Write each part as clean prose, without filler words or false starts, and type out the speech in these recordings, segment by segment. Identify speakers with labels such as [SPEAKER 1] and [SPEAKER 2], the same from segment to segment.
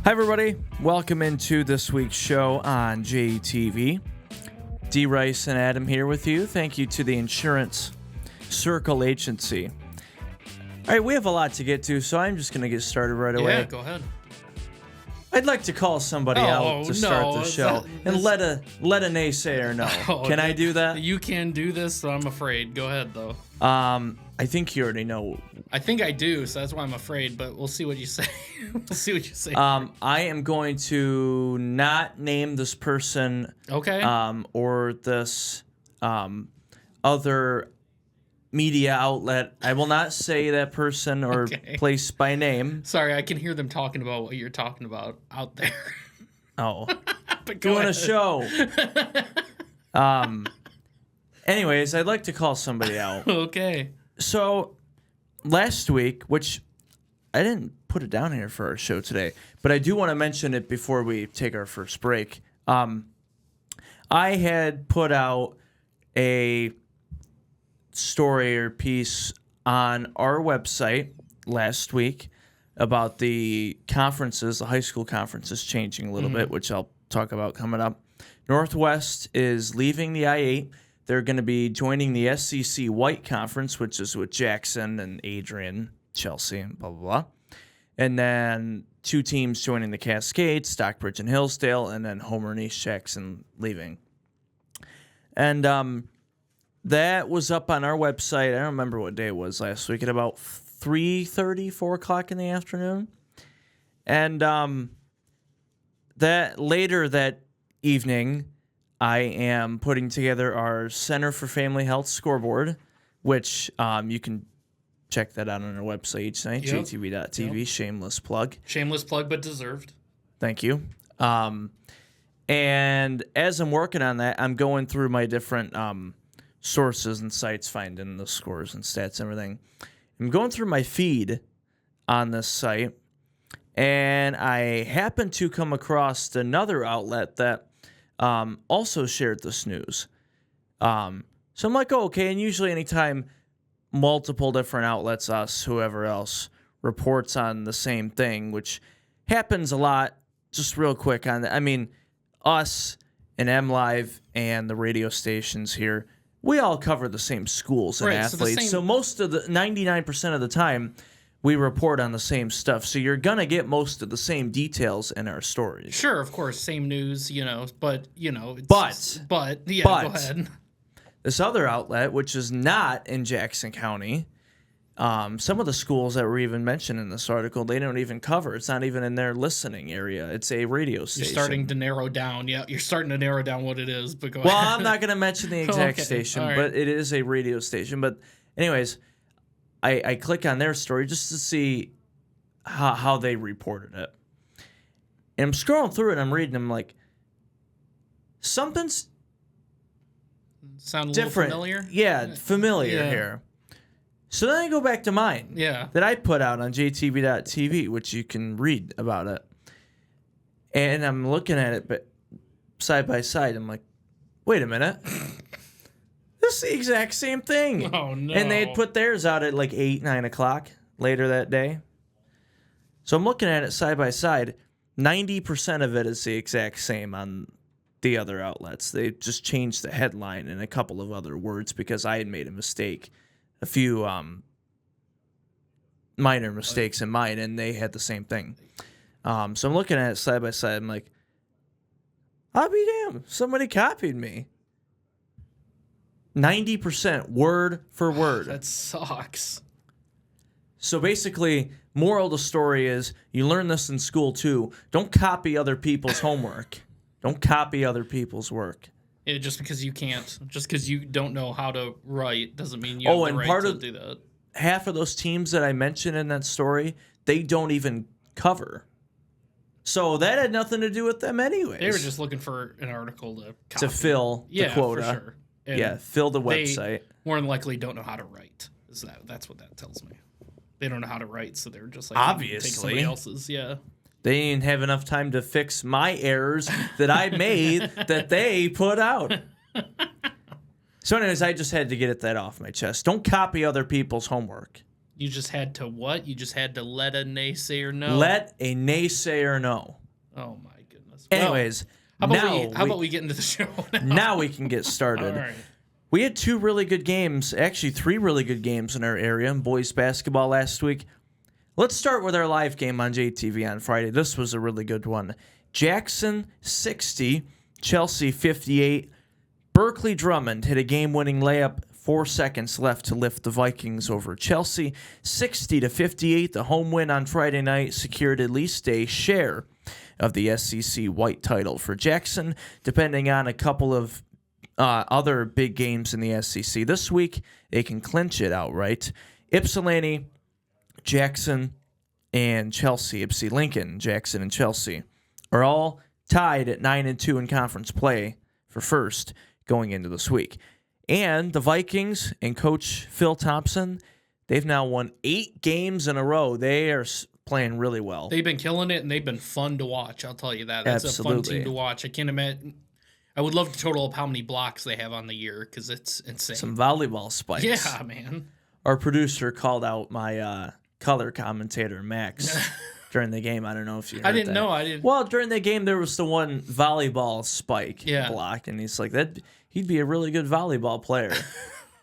[SPEAKER 1] Hi, everybody. Welcome into this week's show on JTV. D. Rice and Adam here with you. Thank you to the Insurance Circle Agency. All right, we have a lot to get to, so I'm just going to get started right away.
[SPEAKER 2] Yeah, go ahead.
[SPEAKER 1] I'd like to call somebody out to start the show and let a naysayer know. Can I do that?
[SPEAKER 2] You can do this, so I'm afraid. Go ahead, though.
[SPEAKER 1] I think you already know.
[SPEAKER 2] I think I do, so that's why I'm afraid, but we'll see what you say. We'll see what you say.
[SPEAKER 1] I am going to not name this person.
[SPEAKER 2] Okay.
[SPEAKER 1] Or this other media outlet. I will not say that person or place by name.
[SPEAKER 2] Sorry, I can hear them talking about what you're talking about out there.
[SPEAKER 1] Oh.
[SPEAKER 2] Doing
[SPEAKER 1] a show. Anyways, I'd like to call somebody out.
[SPEAKER 2] Okay.
[SPEAKER 1] So, last week, which I didn't put it down here for our show today, but I do want to mention it before we take our first break. I had put out a story or piece on our website last week about the conferences, the high school conferences changing a little bit, which I'll talk about coming up. Northwest is leaving the I-8. They're going to be joining the SEC White Conference, which is with Jackson and Adrian, Chelsea, and blah, blah, blah. And then two teams joining the Cascades, Stockbridge and Hillsdale, and then Homer and East Jackson leaving. And that was up on our website. I don't remember what day it was last week, at about 3:30, 4 o'clock in the afternoon. And that later that evening, I am putting together our Center for Family Health scoreboard, which you can check that out on our website each night, jtv.tv. Yep. Shameless plug.
[SPEAKER 2] Shameless plug, but deserved.
[SPEAKER 1] Thank you. And as I'm working on that, I'm going through my different sources and sites, finding the scores and stats and everything. I'm going through my feed on this site, and I happen to come across another outlet that also shared this news. So I'm like, oh, okay. And usually anytime multiple different outlets, us, whoever else, reports on the same thing, which happens a lot, just real quick on that. I mean, us and MLive and the radio stations here, we all cover the same schools and athletes. So most of the 99% of the time, we report on the same stuff, so you're going to get most of the same details in our stories.
[SPEAKER 2] Sure, of course, same news, but, go ahead.
[SPEAKER 1] This other outlet, which is not in Jackson County, some of the schools that were even mentioned in this article, they don't even cover. It's not even in their listening area. It's a radio station.
[SPEAKER 2] You're starting to narrow down. Yeah, you're starting to narrow down what it is, but go
[SPEAKER 1] ahead.
[SPEAKER 2] Well,
[SPEAKER 1] I'm not going to mention the exact station, but it is a radio station. But anyways, I click on their story just to see how they reported it. And I'm scrolling through it, and I'm reading them like, something's
[SPEAKER 2] sound a
[SPEAKER 1] different.
[SPEAKER 2] Little familiar?
[SPEAKER 1] Yeah, familiar here. So then I go back to mine that I put out on jtv.tv, which you can read about it. And I'm looking at it, but side by side, I'm like, wait a minute. This is the exact same thing.
[SPEAKER 2] Oh, no.
[SPEAKER 1] And they had put theirs out at like 8, 9 o'clock later that day. So I'm looking at it side by side. 90% of it is the exact same on the other outlets. They just changed the headline and a couple of other words because I had made a mistake. A few minor mistakes in mine, and they had the same thing. So I'm looking at it side by side. I'm like, I'll be damned. Somebody copied me. 90% word for word.
[SPEAKER 2] That sucks.
[SPEAKER 1] So basically, moral of the story is, you learn this in school too. Don't copy other people's homework. Don't copy other people's work.
[SPEAKER 2] Yeah, just because you can't, just because you don't know how to write, doesn't mean you have the right to do that.
[SPEAKER 1] Half of those teams that I mentioned in that story, they don't even cover. So that had nothing to do with them anyways.
[SPEAKER 2] They were just looking for an article to copy.
[SPEAKER 1] To fill the quota.
[SPEAKER 2] For sure. And
[SPEAKER 1] fill the website.
[SPEAKER 2] More than likely don't know how to write. That's what that tells me. They don't know how to write, so they're just like,
[SPEAKER 1] obviously,
[SPEAKER 2] take somebody else's. Yeah.
[SPEAKER 1] They didn't have enough time to fix my errors that I made that they put out. So anyways, I just had to get that off my chest. Don't copy other people's homework.
[SPEAKER 2] You just had to what? You just had to let a naysayer know?
[SPEAKER 1] Let a naysayer know.
[SPEAKER 2] Oh, my goodness.
[SPEAKER 1] Anyways,
[SPEAKER 2] how about we get into the show now?
[SPEAKER 1] Now we can get started.
[SPEAKER 2] All right.
[SPEAKER 1] We had 2 really good games, actually 3 really good games in our area in boys basketball last week. Let's start with our live game on JTV on Friday. This was a really good one. Jackson 60, Chelsea 58. Berkeley Drummond hit a game-winning layup, 4 seconds left to lift the Vikings over Chelsea. 60-58, the home win on Friday night secured at least a share of the SEC White title for Jackson, depending on a couple of other big games in the SEC. This week, they can clinch it outright. Ypsilanti, Jackson, and Chelsea, Lincoln, Jackson, and Chelsea are all tied at 9-2 in conference play for first going into this week. And the Vikings and Coach Phil Thompson, they've now won 8 games in a row. They are playing really well.
[SPEAKER 2] They've been killing it, and they've been fun to watch. I'll tell you that. That's
[SPEAKER 1] Absolutely.
[SPEAKER 2] a fun team to watch. I can't imagine. I would love to total up how many blocks they have on the year because it's insane.
[SPEAKER 1] Some volleyball spikes.
[SPEAKER 2] Yeah, man.
[SPEAKER 1] Our producer called out my color commentator, Max, during the game. I don't know if you heard
[SPEAKER 2] I didn't
[SPEAKER 1] that.
[SPEAKER 2] know. I didn't.
[SPEAKER 1] Well, during the game, there was the one volleyball spike block, and he's like, he'd be a really good volleyball player.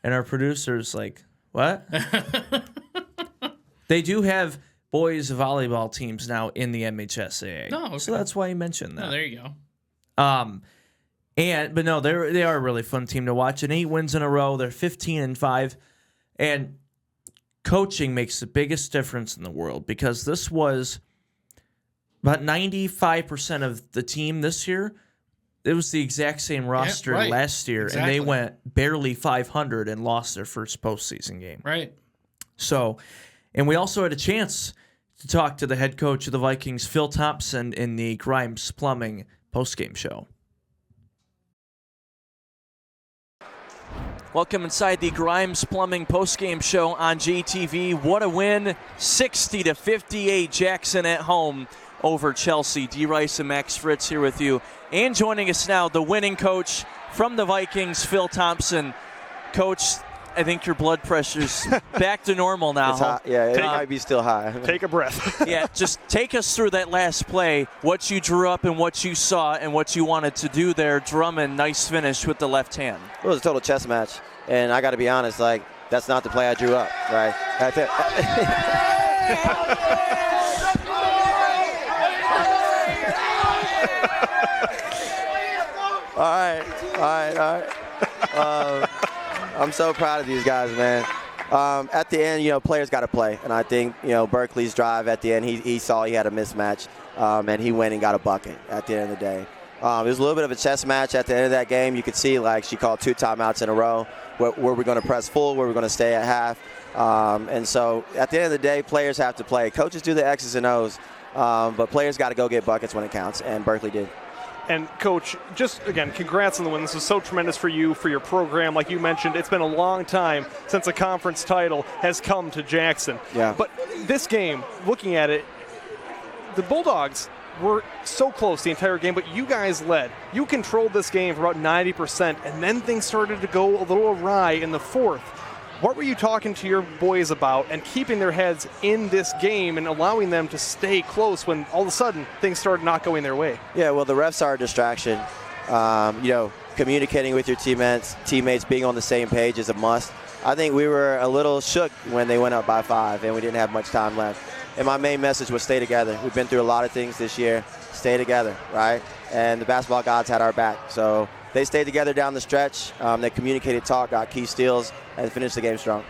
[SPEAKER 1] And our producer's like, what? They do have boys volleyball teams now in the MHSAA.
[SPEAKER 2] No, okay.
[SPEAKER 1] So that's why he mentioned that.
[SPEAKER 2] Oh, there you go.
[SPEAKER 1] But no, they are a really fun team to watch. And 8 wins in a row. They're 15-5. And coaching makes the biggest difference in the world because this was about 95% of the team this year. It was the exact same roster last year,
[SPEAKER 2] exactly.
[SPEAKER 1] and they went barely 500 and lost their first postseason game.
[SPEAKER 2] Right.
[SPEAKER 1] So, and we also had a chance to talk to the head coach of the Vikings, Phil Thompson, in the Grimes Plumbing postgame show. Welcome inside the Grimes Plumbing postgame show on JTV. What a win, 60-58 Jackson at home over Chelsea. D. Rice and Max Fritz here with you. And joining us now, the winning coach from the Vikings, Phil Thompson. Coach, I think your blood pressure's back to normal now.
[SPEAKER 3] It's high. Yeah, it might be still high.
[SPEAKER 4] Take a breath.
[SPEAKER 1] Yeah, just take us through that last play, what you drew up and what you saw and what you wanted to do there. Drummond, nice finish with the left hand.
[SPEAKER 3] It was a total chess match, and I got to be honest, like, that's not the play I drew up, right? That's it. All right. I'm so proud of these guys, man. At the end, players got to play. And I think, Berkeley's drive at the end, he saw he had a mismatch, and he went and got a bucket at the end of the day. It was a little bit of a chess match at the end of that game. You could see, like, she called 2 timeouts in a row. Where we're going to press full, where we're going to stay at half. And so at the end of the day, players have to play. Coaches do the X's and O's, but players got to go get buckets when it counts, and Berkeley did.
[SPEAKER 4] And, Coach, just, again, congrats on the win. This is so tremendous for you, for your program. Like you mentioned, it's been a long time since a conference title has come to Jackson.
[SPEAKER 3] Yeah.
[SPEAKER 4] But this game, looking at it, the Bulldogs were so close the entire game, but you guys led. You controlled this game for about 90%, and then things started to go a little awry in the fourth. What were you talking to your boys about and keeping their heads in this game and allowing them to stay close when all of a sudden things started not going their way?
[SPEAKER 3] Yeah, well, the refs are a distraction. Communicating with your teammates, being on the same page is a must. I think we were a little shook when they went up by 5 and we didn't have much time left. And my main message was stay together. We've been through a lot of things this year. Stay together, right? And the basketball gods had our back. So they stayed together down the stretch. They communicated, got key steals, and finished the game strong.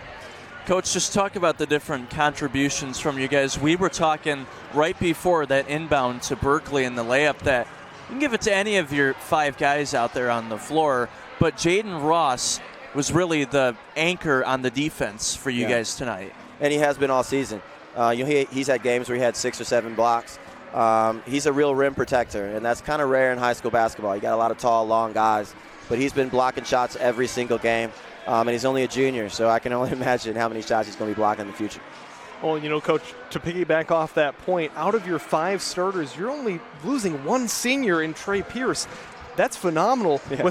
[SPEAKER 1] Coach, just talk about the different contributions from you guys. We were talking right before that inbound to Berkeley in the layup that you can give it to any of your 5 guys out there on the floor, but Jaden Ross was really the anchor on the defense for you guys tonight.
[SPEAKER 3] And he has been all season. He's had games where he had 6 or 7 blocks. He's a real rim protector, and that's kind of rare in high school basketball. You got a lot of tall, long guys, but he's been blocking shots every single game, and he's only a junior, so I can only imagine how many shots he's going to be blocking in the future.
[SPEAKER 4] Well, Coach, to piggyback off that point, out of your 5 starters, you're only losing 1 senior in Trey Pierce. That's phenomenal.
[SPEAKER 3] Yeah.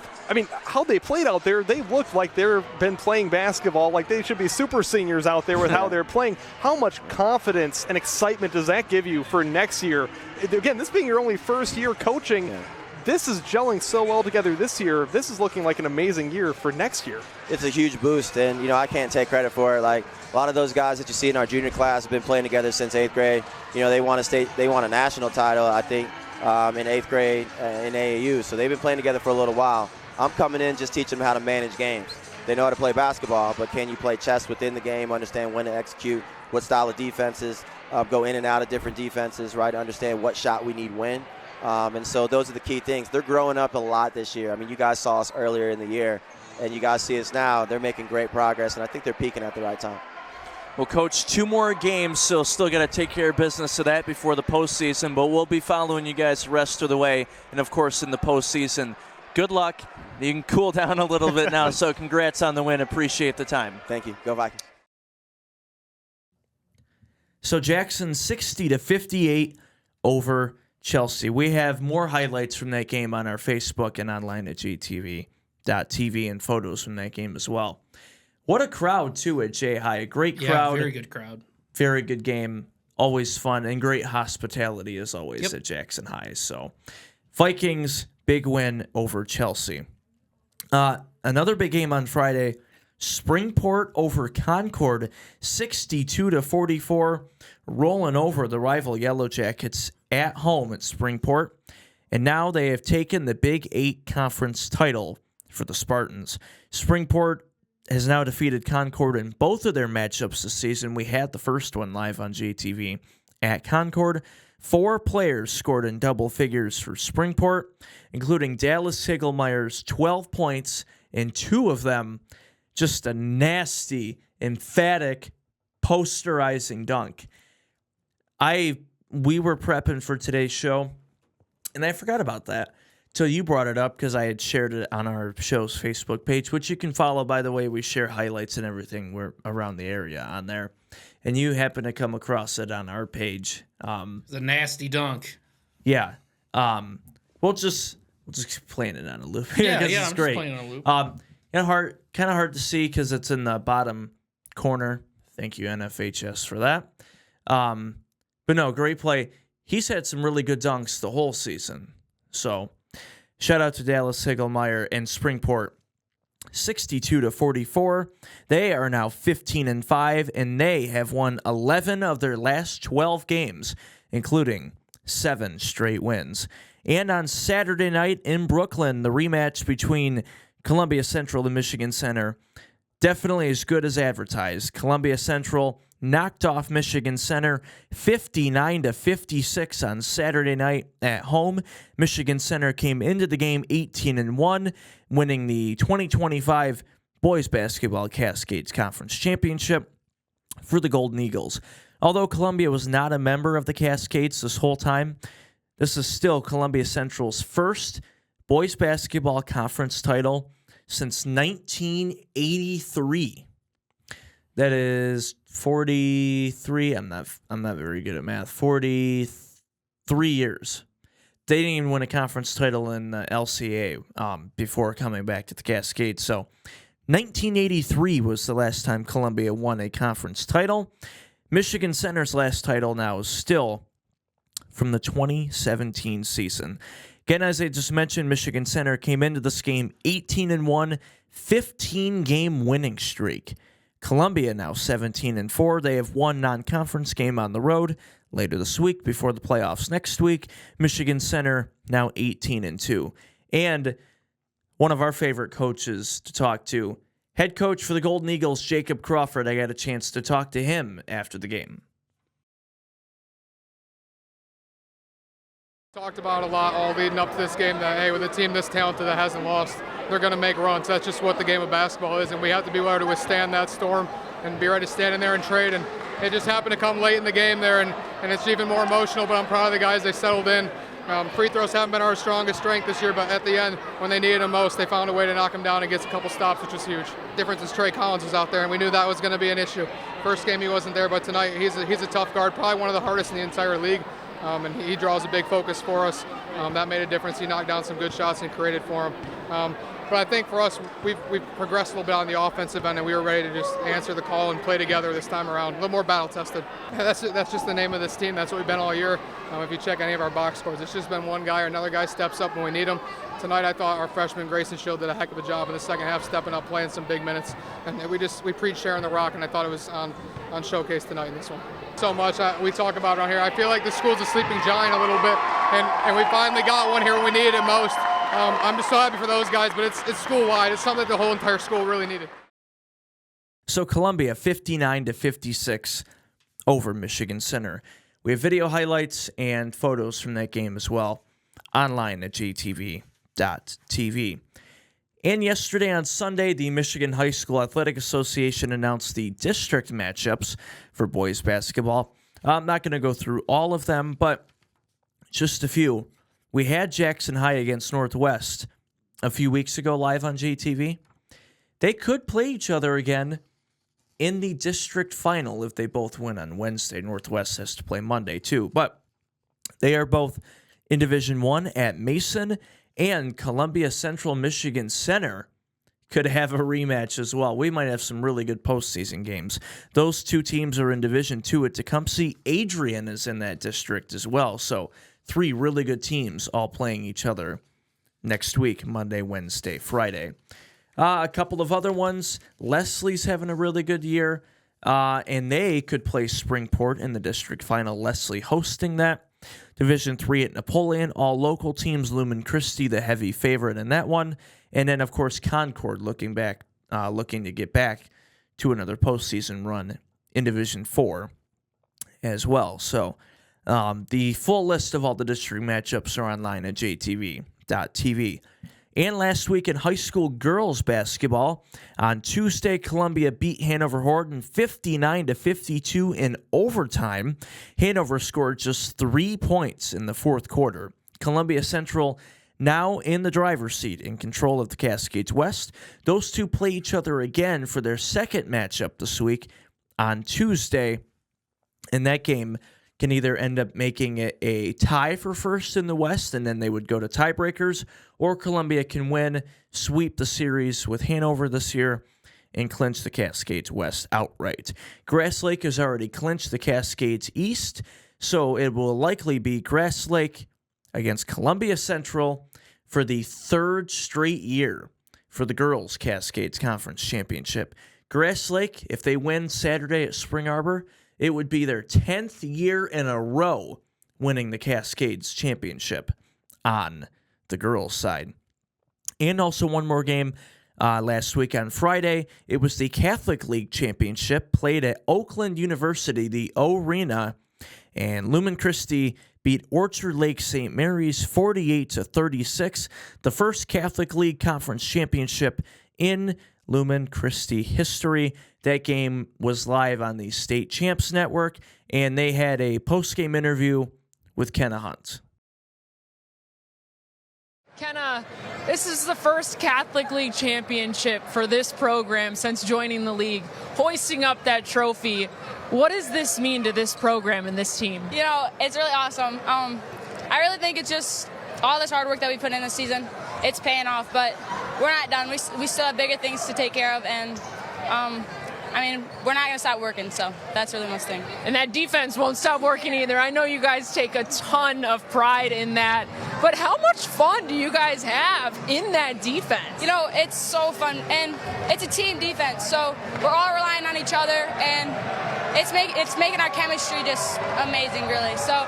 [SPEAKER 4] How they played out there, they looked like they've been playing basketball, like they should be super seniors out there with how they're playing. How much confidence and excitement does that give you for next year? Again, this being your only first year coaching, this is gelling so well together this year. This is looking like an amazing year for next year.
[SPEAKER 3] It's a huge boost, and I can't take credit for it. Like a lot of those guys that you see in our junior class have been playing together since 8th grade. They won a national title, I think, in 8th grade in AAU. So they've been playing together for a little while. I'm coming in just teaching them how to manage games. They know how to play basketball, but can you play chess within the game, understand when to execute, what style of defenses, go in and out of different defenses, right? Understand what shot we need when. And so those are the key things. They're growing up a lot this year. You guys saw us earlier in the year, and you guys see us now. They're making great progress, and I think they're peaking at the right time.
[SPEAKER 1] Well, Coach, 2 more games, so still got to take care of business of that before the postseason, but we'll be following you guys the rest of the way, and, of course, in the postseason. Good luck. You can cool down a little bit now, so congrats on the win. Appreciate the time.
[SPEAKER 3] Thank you. Go Vikings.
[SPEAKER 1] So Jackson 60-58 over Chelsea. We have more highlights from that game on our Facebook and online at JTV.tv and photos from that game as well. What a crowd, too, at J-High. A great crowd.
[SPEAKER 2] Yeah, very good crowd.
[SPEAKER 1] Very good game. Always fun, and great hospitality, as always, at Jackson High. So, Vikings, big win over Chelsea. Another big game on Friday. Springport over Concord, 62-44, rolling over the rival Yellow Jackets at home at Springport. And now they have taken the Big 8 conference title for the Spartans. Springport has now defeated Concord in both of their matchups this season. We had the first one live on JTV at Concord. 4 players scored in double figures for Springport, including Dallas Higelmeyer's 12 points, and 2 of them just a nasty, emphatic, posterizing dunk. We were prepping for today's show, and I forgot about that till you brought it up because I had shared it on our show's Facebook page, which you can follow, by the way. We share highlights and everything we're around the area on there. And you happen to come across it on our page.
[SPEAKER 2] It's a nasty dunk.
[SPEAKER 1] Yeah. We'll just keep playing it on a loop.
[SPEAKER 2] Yeah,
[SPEAKER 1] it's
[SPEAKER 2] I'm
[SPEAKER 1] great.
[SPEAKER 2] just playing on a loop.
[SPEAKER 1] Kind of hard to see because it's in the bottom corner. Thank you, NFHS, for that. But no, great play. He's had some really good dunks the whole season. So, shout out to Dallas Higelmeyer and Springport. 62-44. They are now 15-5, and they have won 11 of their last 12 games, including 7 straight wins. And on Saturday night in Brooklyn, the rematch between Columbia Central and Michigan Center, definitely as good as advertised. Columbia Central knocked off Michigan Center 59-56 on Saturday night at home. Michigan Center came into the game 18-1, winning the 2025 Boys Basketball Cascades Conference Championship for the Golden Eagles. Although Columbia was not a member of the Cascades this whole time, this is still Columbia Central's first Boys Basketball Conference title since 1983. That is 43. I'm not very good at math. 43 years. They didn't even win a conference title in the LCA before coming back to the Cascades. So 1983 was the last time Columbia won a conference title. Michigan Center's last title now is still from the 2017 season. Again, as I just mentioned, Michigan Center came into this game 18-1, 15-game winning streak. Columbia now 17-4. They have one non-conference game on the road later this week before the playoffs next week. Michigan Center now 18-2. And one of our favorite coaches to talk to, head coach for the Golden Eagles, Jacob Crawford. I got a chance to talk to him after the game.
[SPEAKER 5] Talked about a lot all leading up to this game that, hey, with a team this talented that hasn't lost, they're going to make runs. That's just what the game of basketball is, and we have to be able to withstand that storm and be ready to stand in there and trade. And it just happened to come late in the game there, and it's even more emotional, but I'm proud of the guys. They settled in. Free throws haven't been our strongest strength this year, but at the end, when they needed them most, they found a way to knock them down and get a couple stops, which was huge. The difference is Trey Collins was out there, and we knew that was going to be an issue. First game he wasn't there, but tonight he's a tough guard, probably one of the hardest in the entire league. and he draws a big focus for us. That made a difference. He knocked down some good shots and created for him. But I think for us, we've progressed a little bit on the offensive end, and we were ready to just answer the call and play together this time around. A little more battle-tested. That's just the name of this team. That's what we've been all year. If you check any of our box scores, it's just been one guy or another guy steps up when we need him. Tonight, I thought our freshman Grayson Shield did a heck of a job in the second half, stepping up, playing some big minutes. And we preached sharing the rock, and I thought it was on showcase tonight in this one. So much we talk about around here. I feel like the school's a sleeping giant a little bit, and we finally got one here when we needed it most. I'm just so happy for those guys, but it's school-wide. It's something that the whole entire school really needed.
[SPEAKER 1] So Columbia 59-56 over Michigan Center. We have video highlights and photos from that game as well online at jtv.tv. And yesterday on Sunday, the Michigan High School Athletic Association announced the district matchups for boys basketball. I'm not going to go through all of them, but just a few. We had Jackson High against Northwest a few weeks ago live on JTV. They could play each other again in the district final if they both win on Wednesday. Northwest has to play Monday too, but they are both in Division I at Mason, and Columbia Central Michigan Center could have a rematch as well. We might have some really good postseason games. Those two teams are in Division II at Tecumseh. Adrian is in that district as well, so 3 really good teams all playing each other next week, Monday, Wednesday, Friday. A couple of other ones. Leslie's having a really good year, and they could play Springport in the district final. Leslie hosting that. Division III at Napoleon. All local teams. Lumen Christi, the heavy favorite in that one. And then, of course, Concord looking to get back to another postseason run in Division IV as well. So the full list of all the district matchups are online at jtv.tv. And last week in high school girls basketball, on Tuesday, Columbia beat Hanover Horton 59-52 in overtime. Hanover scored just 3 points in the fourth quarter. Columbia Central now in the driver's seat, in control of the Cascades West. Those two play each other again for their second matchup this week on Tuesday. And that game can either end up making it a tie for first in the West, and then they would go to tiebreakers, or Columbia can win, sweep the series with Hanover this year, and clinch the Cascades West outright. Grass Lake has already clinched the Cascades East, so it will likely be Grass Lake against Columbia Central for the 3rd straight year for the Girls Cascades Conference Championship. Grass Lake, if they win Saturday at Spring Arbor, it would be their 10th year in a row winning the Cascades Championship on the girls' side. And also one more game last week on Friday. It was the Catholic League Championship played at Oakland University, the O-Arena, and Lumen Christi beat Orchard Lake St. Mary's 48-36, the first Catholic League Conference Championship in Lumen Christi history. That game was live on the State Champs Network, and they had a post-game interview with Kenna Hunt.
[SPEAKER 6] Kenna, this is the first Catholic League championship for this program since joining the league, hoisting up that trophy. What does this mean to this program and this team?
[SPEAKER 7] You know, it's really awesome. I really think it's just all this hard work that we put in this season. It's paying off, but we're not done. We still have bigger things to take care of, and we're not going to stop working, so that's really most thing.
[SPEAKER 6] And that defense won't stop working either. I know you guys take a ton of pride in that, but how much fun do you guys have in that defense?
[SPEAKER 7] You know, it's so fun, and it's a team defense, so we're all relying on each other, and it's making our chemistry just amazing, really. So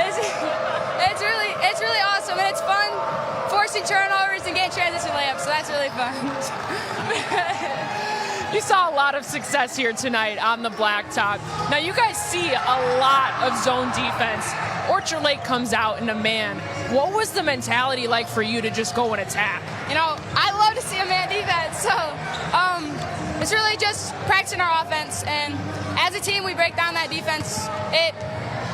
[SPEAKER 7] it's really awesome, and it's fun forcing turnovers and getting transition layups, so that's really fun.
[SPEAKER 6] You saw a lot of success here tonight on the blacktop. Now you guys see a lot of zone defense. Orchard Lake comes out in a man. What was the mentality like for you to just go and attack?
[SPEAKER 7] You know, I love to see a man defense, so it's really just practicing our offense, and as a team we break down that defense.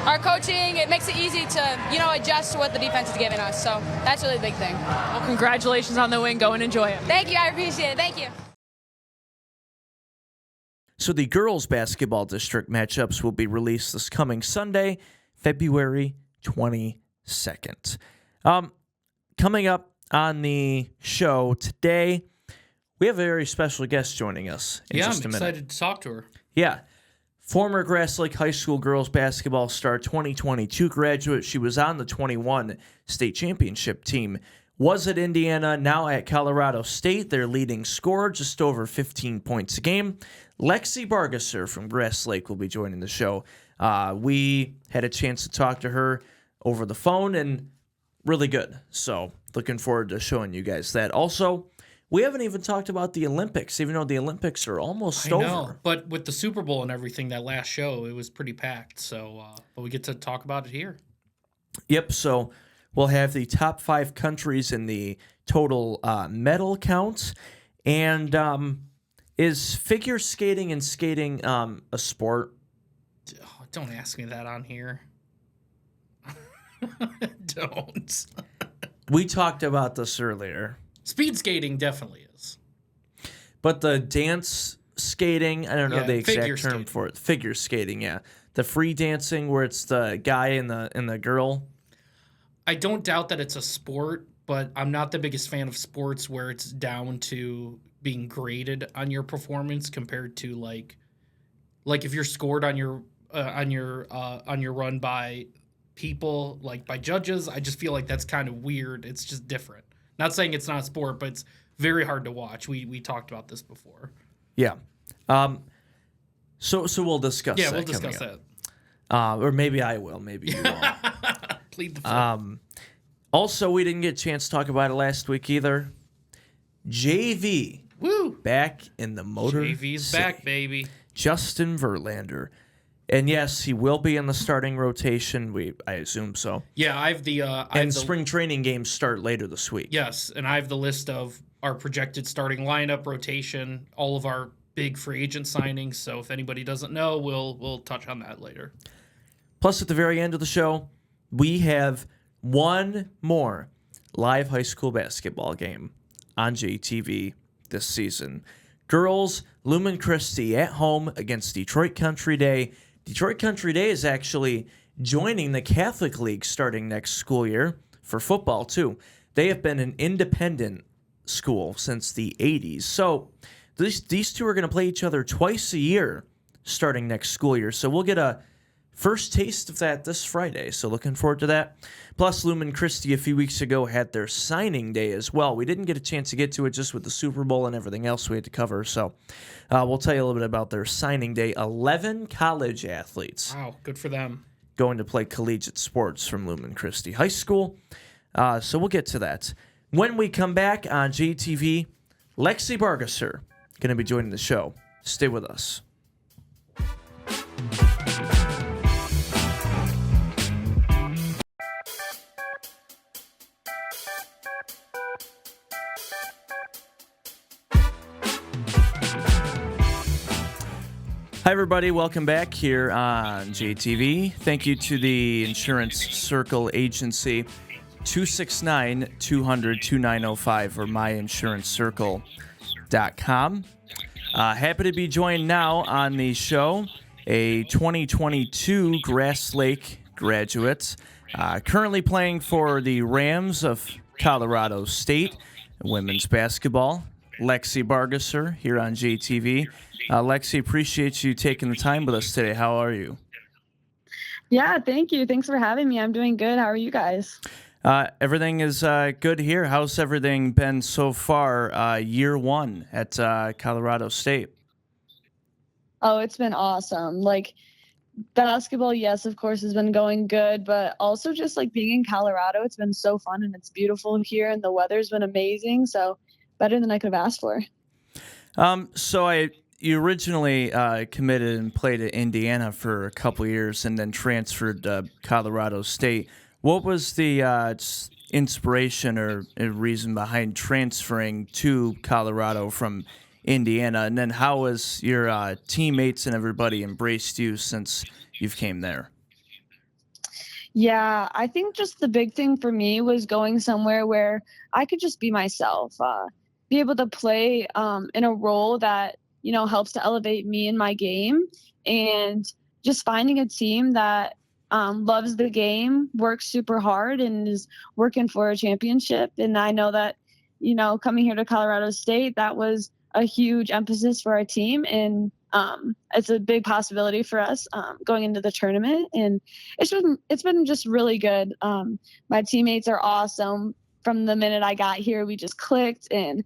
[SPEAKER 7] Our coaching, it makes it easy to, adjust to what the defense is giving us, so that's really a big thing.
[SPEAKER 6] Well, congratulations on the win. Go and enjoy it.
[SPEAKER 7] Thank you, I appreciate it. Thank you.
[SPEAKER 1] So the girls' basketball district matchups will be released this coming Sunday. February 22nd. Coming up on the show today, we have a very special guest joining us in just a minute.
[SPEAKER 2] I'm excited to talk to her.
[SPEAKER 1] Yeah. Former Grass Lake High School girls basketball star, 2022 graduate. She was on the 21 state championship team. Was at Indiana, now at Colorado State. Their leading scorer, just over 15 points a game. Lexus Bargesser from Grass Lake will be joining the show. We had a chance to talk to her over the phone, and really good. So looking forward to showing you guys that. Also, we haven't even talked about the Olympics, even though the Olympics are almost over. I know,
[SPEAKER 2] but with the Super Bowl and everything, that last show, it was pretty packed. So but we get to talk about it here.
[SPEAKER 1] Yep, so we'll have the top 5 countries in the total medal count. And is figure skating and skating a sport?
[SPEAKER 2] Oh, don't ask me that on here. Don't.
[SPEAKER 1] We talked about this earlier.
[SPEAKER 2] Speed skating definitely is.
[SPEAKER 1] But the dance skating, I don't know the exact term for it. Figure skating, yeah. The free dancing where it's the guy and the girl.
[SPEAKER 2] I don't doubt that it's a sport, but I'm not the biggest fan of sports where it's down to being graded on your performance compared to like if you're scored on your run by people, like by judges. I just feel like that's kind of weird. It's just different. Not saying it's not a sport, but it's very hard to watch. We talked about this before.
[SPEAKER 1] Yeah. So we'll discuss that.
[SPEAKER 2] Yeah, we'll discuss that.
[SPEAKER 1] Or maybe I will. Maybe you won't.
[SPEAKER 2] Plead the fifth.
[SPEAKER 1] Also, we didn't get a chance to talk about it last week either. JV.
[SPEAKER 2] Woo!
[SPEAKER 1] Back in the Motor
[SPEAKER 2] JV's
[SPEAKER 1] City.
[SPEAKER 2] Back, baby.
[SPEAKER 1] Justin Verlander. And yes, he will be in the starting rotation. I assume so.
[SPEAKER 2] Yeah, and
[SPEAKER 1] spring training games start later this week.
[SPEAKER 2] Yes, and I have the list of our projected starting lineup, rotation, all of our big free agent signings. So if anybody doesn't know, we'll touch on that later.
[SPEAKER 1] Plus, at the very end of the show, we have one more live high school basketball game on JTV this season. Girls, Lumen Christi at home against Detroit Country Day. Detroit Country Day is actually joining the Catholic League starting next school year for football, too. They have been an independent school since the 80s. So these two are going to play each other twice a year starting next school year. So we'll get a first taste of that this Friday. So looking forward to that. Plus, Lumen Christi a few weeks ago had their signing day as well. We didn't get a chance to get to it just with the Super Bowl and everything else we had to cover. So we'll tell you a little bit about their signing day. 11 college athletes.
[SPEAKER 2] Wow, good for them.
[SPEAKER 1] Going to play collegiate sports from Lumen Christi High School. So we'll get to that. When we come back on JTV, Lexus Bargesser going to be joining the show. Stay with us. Hi, everybody. Welcome back here on JTV. Thank you to the Insurance Circle Agency, 269-200-2905 or myinsuranccircle.com. Happy to be joined now on the show, a 2022 Grass Lake graduate, currently playing for the Rams of Colorado State, women's basketball, Lexus Bargesser here on JTV. Lexi, appreciate you taking the time with us today. How are you?
[SPEAKER 8] Yeah, thank you. Thanks for having me. I'm doing good. How are you guys?
[SPEAKER 1] Everything is good here. How's everything been so far, year one at Colorado State?
[SPEAKER 8] Oh, it's been awesome. Like, basketball, yes, of course, has been going good, but also just like being in Colorado, it's been so fun and it's beautiful here and the weather's been amazing. So better than I could have asked for.
[SPEAKER 1] You originally committed and played at Indiana for a couple years and then transferred to Colorado State. What was the inspiration or reason behind transferring to Colorado from Indiana? And then how has your teammates and everybody embraced you since you've came there?
[SPEAKER 8] Yeah, I think just the big thing for me was going somewhere where I could just be myself, be able to play in a role that, helps to elevate me in my game, and just finding a team that loves the game, works super hard, and is working for a championship. And I know that, coming here to Colorado State, that was a huge emphasis for our team. And it's a big possibility for us going into the tournament. And it's been just really good. My teammates are awesome. From the minute I got here, we just clicked, and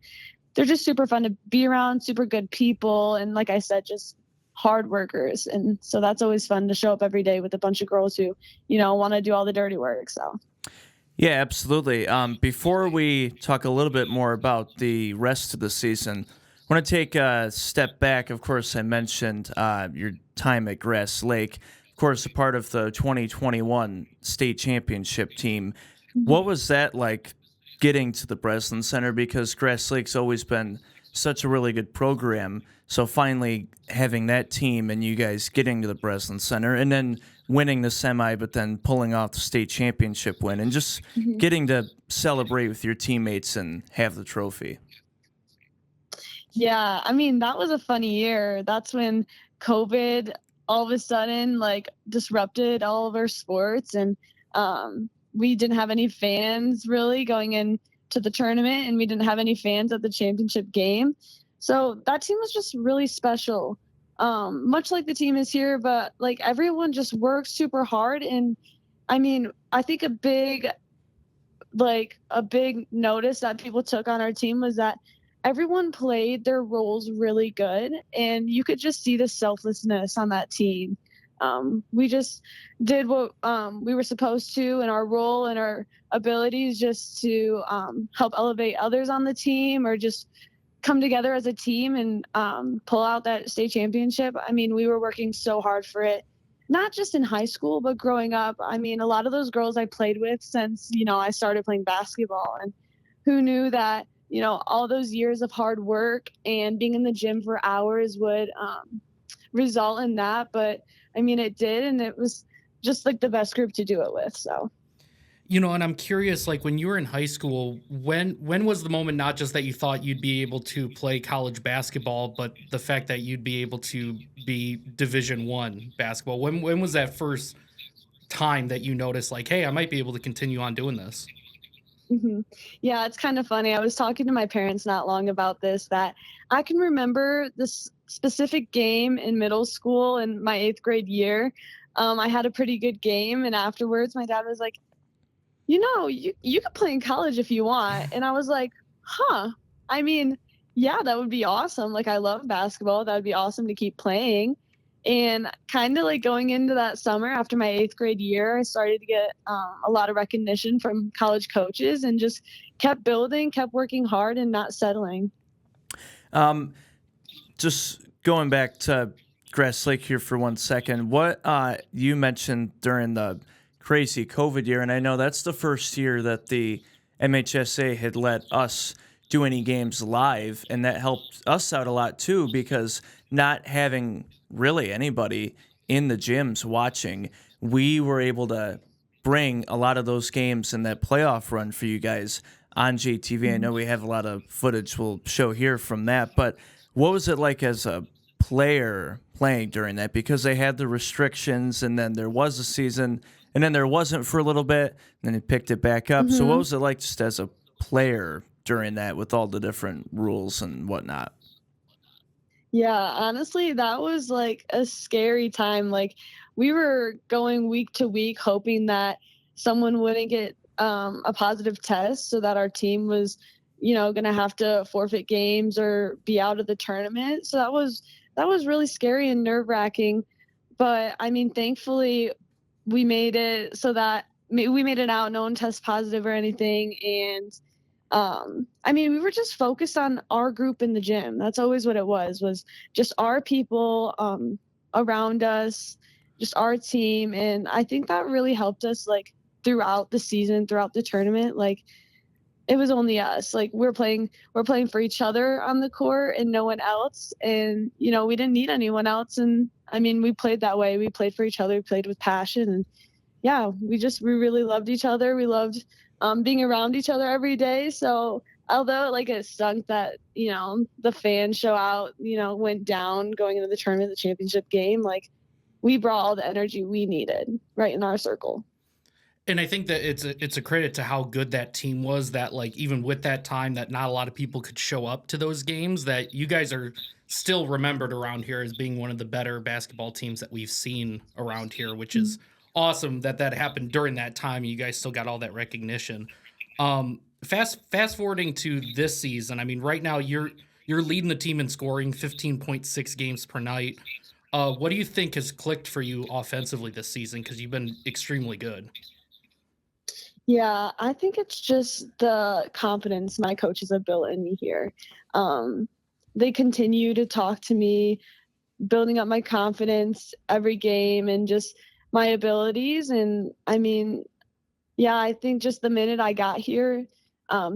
[SPEAKER 8] they're just super fun to be around, super good people. And like I said, just hard workers. And so that's always fun to show up every day with a bunch of girls who, want to do all the dirty work. So.
[SPEAKER 1] Yeah, absolutely. Before we talk a little bit more about the rest of the season, I want to take a step back. Of course, I mentioned your time at Grass Lake. Of course, a part of the 2021 state championship team. What was that like getting to the Breslin Center? Because Grass Lake's always been such a really good program. So finally having that team and you guys getting to the Breslin Center and then winning the semi, but then pulling off the state championship win and just getting to celebrate with your teammates and have the trophy.
[SPEAKER 8] Yeah, I mean, that was a funny year. That's when COVID all of a sudden disrupted all of our sports, and we didn't have any fans really going into the tournament, and we didn't have any fans at the championship game. So that team was just really special. Much like the team is here, but everyone just worked super hard. And I mean, I think a big notice that people took on our team was that everyone played their roles really good, and you could just see the selflessness on that team. We just did what we were supposed to in our role and our abilities just to help elevate others on the team, or just come together as a team and pull out that state championship. I mean, we were working so hard for it, not just in high school, but growing up. I mean, a lot of those girls I played with since, I started playing basketball, and who knew that, all those years of hard work and being in the gym for hours would result in that. But I mean, it did, and it was just the best group to do it with. So.
[SPEAKER 2] And I'm curious, when you were in high school, when was the moment, not just that you thought you'd be able to play college basketball, but the fact that you'd be able to be Division I basketball? When was that first time that you noticed, hey, I might be able to continue on doing this?
[SPEAKER 8] Mm-hmm. Yeah, it's kind of funny. I was talking to my parents not long about this, that I can remember this specific game in middle school in my 8th grade year. I had a pretty good game, and afterwards my dad was like, you could play in college if you want. And I was like, I mean, yeah, that would be awesome. I love basketball. That would be awesome to keep playing. And kind of going into that summer after my 8th grade year, I started to get a lot of recognition from college coaches, and just kept building, kept working hard, and not settling.
[SPEAKER 1] Just going back to Grass Lake here for 1 second, what you mentioned during the crazy COVID year, and I know that's the first year that the MHSA had let us do any games live, and that helped us out a lot too, because not having really anybody in the gyms watching, we were able to bring a lot of those games in that playoff run for you guys on JTV. I know we have a lot of footage we'll show here from that, but what was it like as a player playing during that? Because they had the restrictions, and then there was a season, and then there wasn't for a little bit, and then it picked it back up. So what was it like just as a player during that with all the different rules and whatnot?
[SPEAKER 8] Yeah, honestly, that was a scary time. We were going week to week hoping that someone wouldn't get a positive test, so that our team was, going to have to forfeit games or be out of the tournament. So that was really scary and nerve-wracking. But I mean, thankfully, we made it so that we made it out. No one tested positive or anything. And I mean, we were just focused on our group in the gym. That's always what it was just our people around us, just our team. And I think that really helped us throughout the season, throughout the tournament. It was only us. We're playing for each other on the court and no one else. And, we didn't need anyone else. And I mean, we played that way. We played for each other. We played with passion. And yeah, we really loved each other. We loved being around each other every day. So although it stunk that, the fan show out, went down going into the tournament, the championship game, we brought all the energy we needed right in our circle.
[SPEAKER 2] And I think that it's a credit to how good that team was, that like even with that time that not a lot of people could show up to those games, that you guys are still remembered around here as being one of the better basketball teams that we've seen around here, which is awesome that happened during that time. You guys still got all that recognition. Fast forwarding to this season, I mean, right now you're leading the team in scoring, 15.6 games per night. What do you think has clicked for you offensively this season? Because you've been extremely good.
[SPEAKER 8] Yeah, I think it's just the confidence my coaches have built in me here. They continue to talk to me, building up my confidence every game and just my abilities. And I mean, yeah, I think just the minute I got here,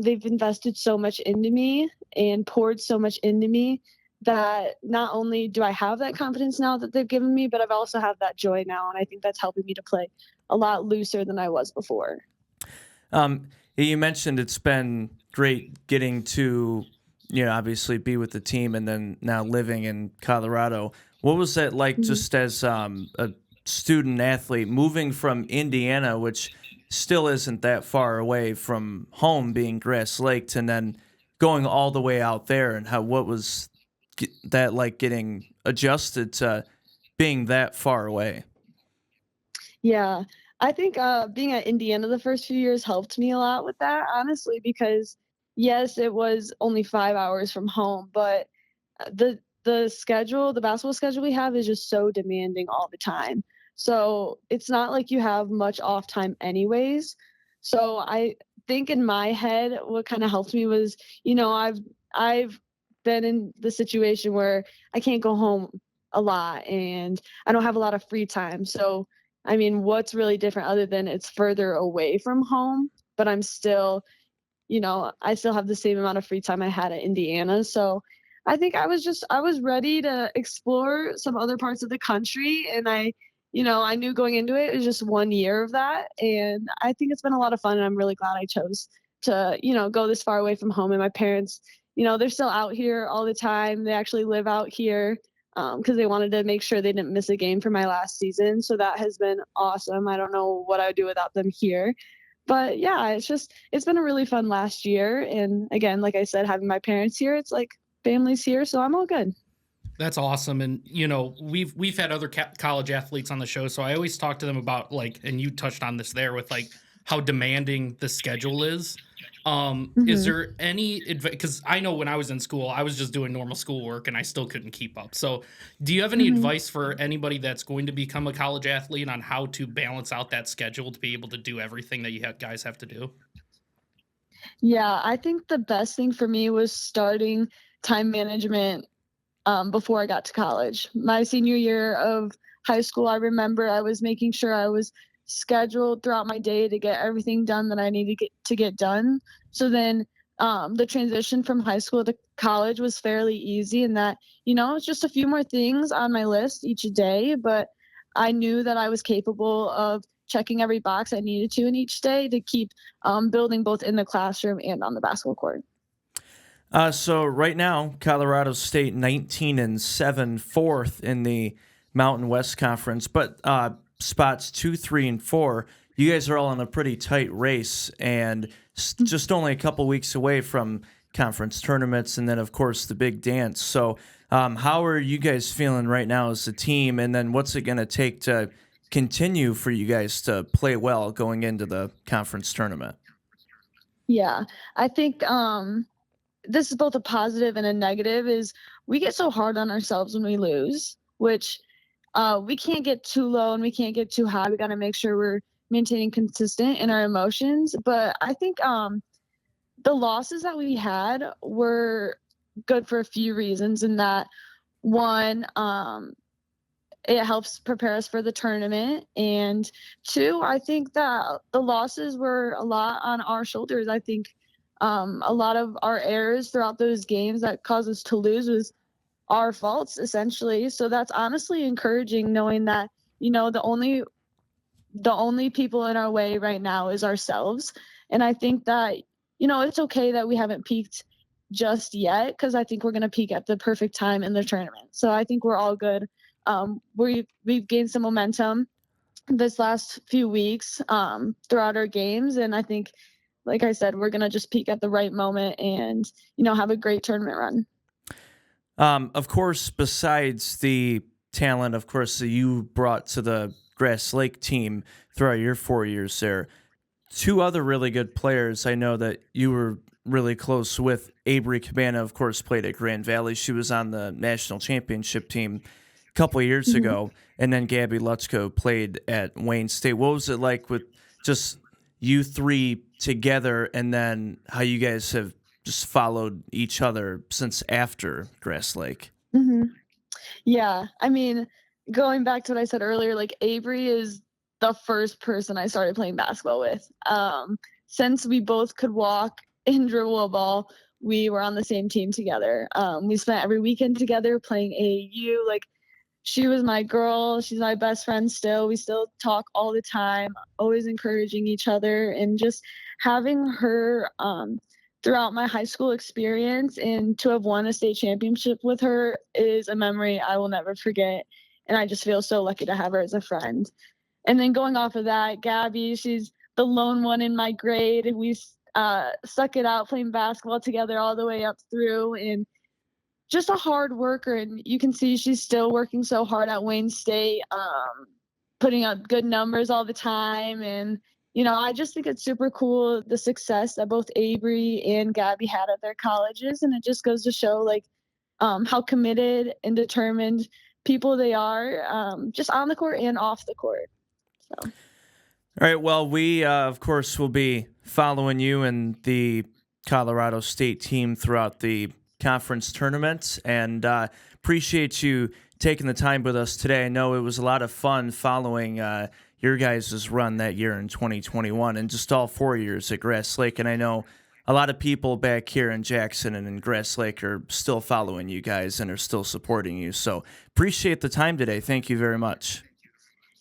[SPEAKER 8] they've invested so much into me and poured so much into me that not only do I have that confidence now that they've given me, but I've also have that joy now. And I think that's helping me to play a lot looser than I was before.
[SPEAKER 1] You mentioned it's been great getting to, obviously be with the team and then now living in Colorado. What was that like just as a student athlete moving from Indiana, which still isn't that far away from home, being Grass Lake, and then going all the way out there, and what was that like getting adjusted to being that far away?
[SPEAKER 8] Yeah, I think being at Indiana the first few years helped me a lot with that, honestly, because yes, it was only 5 hours from home, but the the basketball schedule we have is just so demanding all the time. So it's not like you have much off time anyways. So I think in my head, what kind of helped me was, I've been in the situation where I can't go home a lot and I don't have a lot of free time. So I mean, what's really different other than it's further away from home, but I'm still, I still have the same amount of free time I had at Indiana. So I think I was ready to explore some other parts of the country. And I knew going into it was just 1 year of that. And I think it's been a lot of fun. And I'm really glad I chose to, go this far away from home. And my parents, they're still out here all the time. They actually live out here because they wanted to make sure they didn't miss a game for my last season. So that has been awesome. I don't know what I would do without them here. But yeah, it's been a really fun last year. And again, like I said, having my parents here, it's like family's here. So I'm all good.
[SPEAKER 2] That's awesome. And, we've had other college athletes on the show. So I always talk to them about and you touched on this there with how demanding the schedule is. Is there any advice? Because I know when I was in school, I was just doing normal schoolwork and I still couldn't keep up. So do you have any advice for anybody that's going to become a college athlete on how to balance out that schedule to be able to do everything that you guys have to do?
[SPEAKER 8] Yeah, I think the best thing for me was starting time management before I got to college. My senior year of high school, I remember I was making sure I was scheduled throughout my day to get everything done that I needed to get done. So then the transition from high school to college was fairly easy in that, it's just a few more things on my list each day, but I knew that I was capable of checking every box I needed to in each day to keep building both in the classroom and on the basketball court.
[SPEAKER 1] So right now, Colorado State 19-7, fourth in the Mountain West Conference, but spots 2, 3, and 4. You guys are all in a pretty tight race, and just only a couple weeks away from conference tournaments, and then of course the big dance. So, how are you guys feeling right now as a team? And then what's it going to take to continue for you guys to play well going into the conference tournament?
[SPEAKER 8] Yeah, I think this is both a positive and a negative. Is we get so hard on ourselves when we lose, which we can't get too low and we can't get too high. We got to make sure we're maintaining consistent in our emotions. But I think the losses that we had were good for a few reasons. In that, one, it helps prepare us for the tournament. And two, I think that the losses were a lot on our shoulders. I think a lot of our errors throughout those games that caused us to lose was our faults, essentially. So that's honestly encouraging, knowing that, the only people in our way right now is ourselves. And I think that, it's okay that we haven't peaked just yet, because I think we're going to peak at the perfect time in the tournament. So I think we're all good we've gained some momentum this last few weeks throughout our games, and I think, like I said, we're gonna just peak at the right moment and have a great tournament run.
[SPEAKER 1] Of course, besides the talent, of course, that you brought to the Grass Lake team throughout your 4 years there, two other really good players I know that you were really close with. Avery Cabana, of course, played at Grand Valley. She was on the national championship team a couple of years ago. And then Gabby Lutzko played at Wayne State. What was it like with just you three together, and then how you guys have just followed each other since after Grass Lake?
[SPEAKER 8] Yeah, I mean, going back to what I said earlier, like Avery is the first person I started playing basketball with. Since we both could walk and dribble a ball, we were on the same team together. We spent every weekend together playing AAU. Like, she was my girl. She's my best friend still. We still talk all the time, always encouraging each other, and just having her throughout my high school experience, and to have won a state championship with her is a memory I will never forget. And I just feel so lucky to have her as a friend. And then going off of that, Gabby, she's the lone one in my grade. We stuck it out playing basketball together all the way up through, and just a hard worker. And you can see she's still working so hard at Wayne State, putting up good numbers all the time. And, I just think it's super cool, the success that both Avery and Gabby had at their colleges. And it just goes to show, like, how committed and determined people they are, just on the court and off the court. So.
[SPEAKER 1] All right. Well, we, of course, will be following you and the Colorado State team throughout the conference tournament, and appreciate you taking the time with us today. I know it was a lot of fun following your guys' run that year in 2021 and just all 4 years at Grass Lake. And I know a lot of people back here in Jackson and in Grass Lake are still following you guys and are still supporting you. So appreciate the time today. Thank you very much.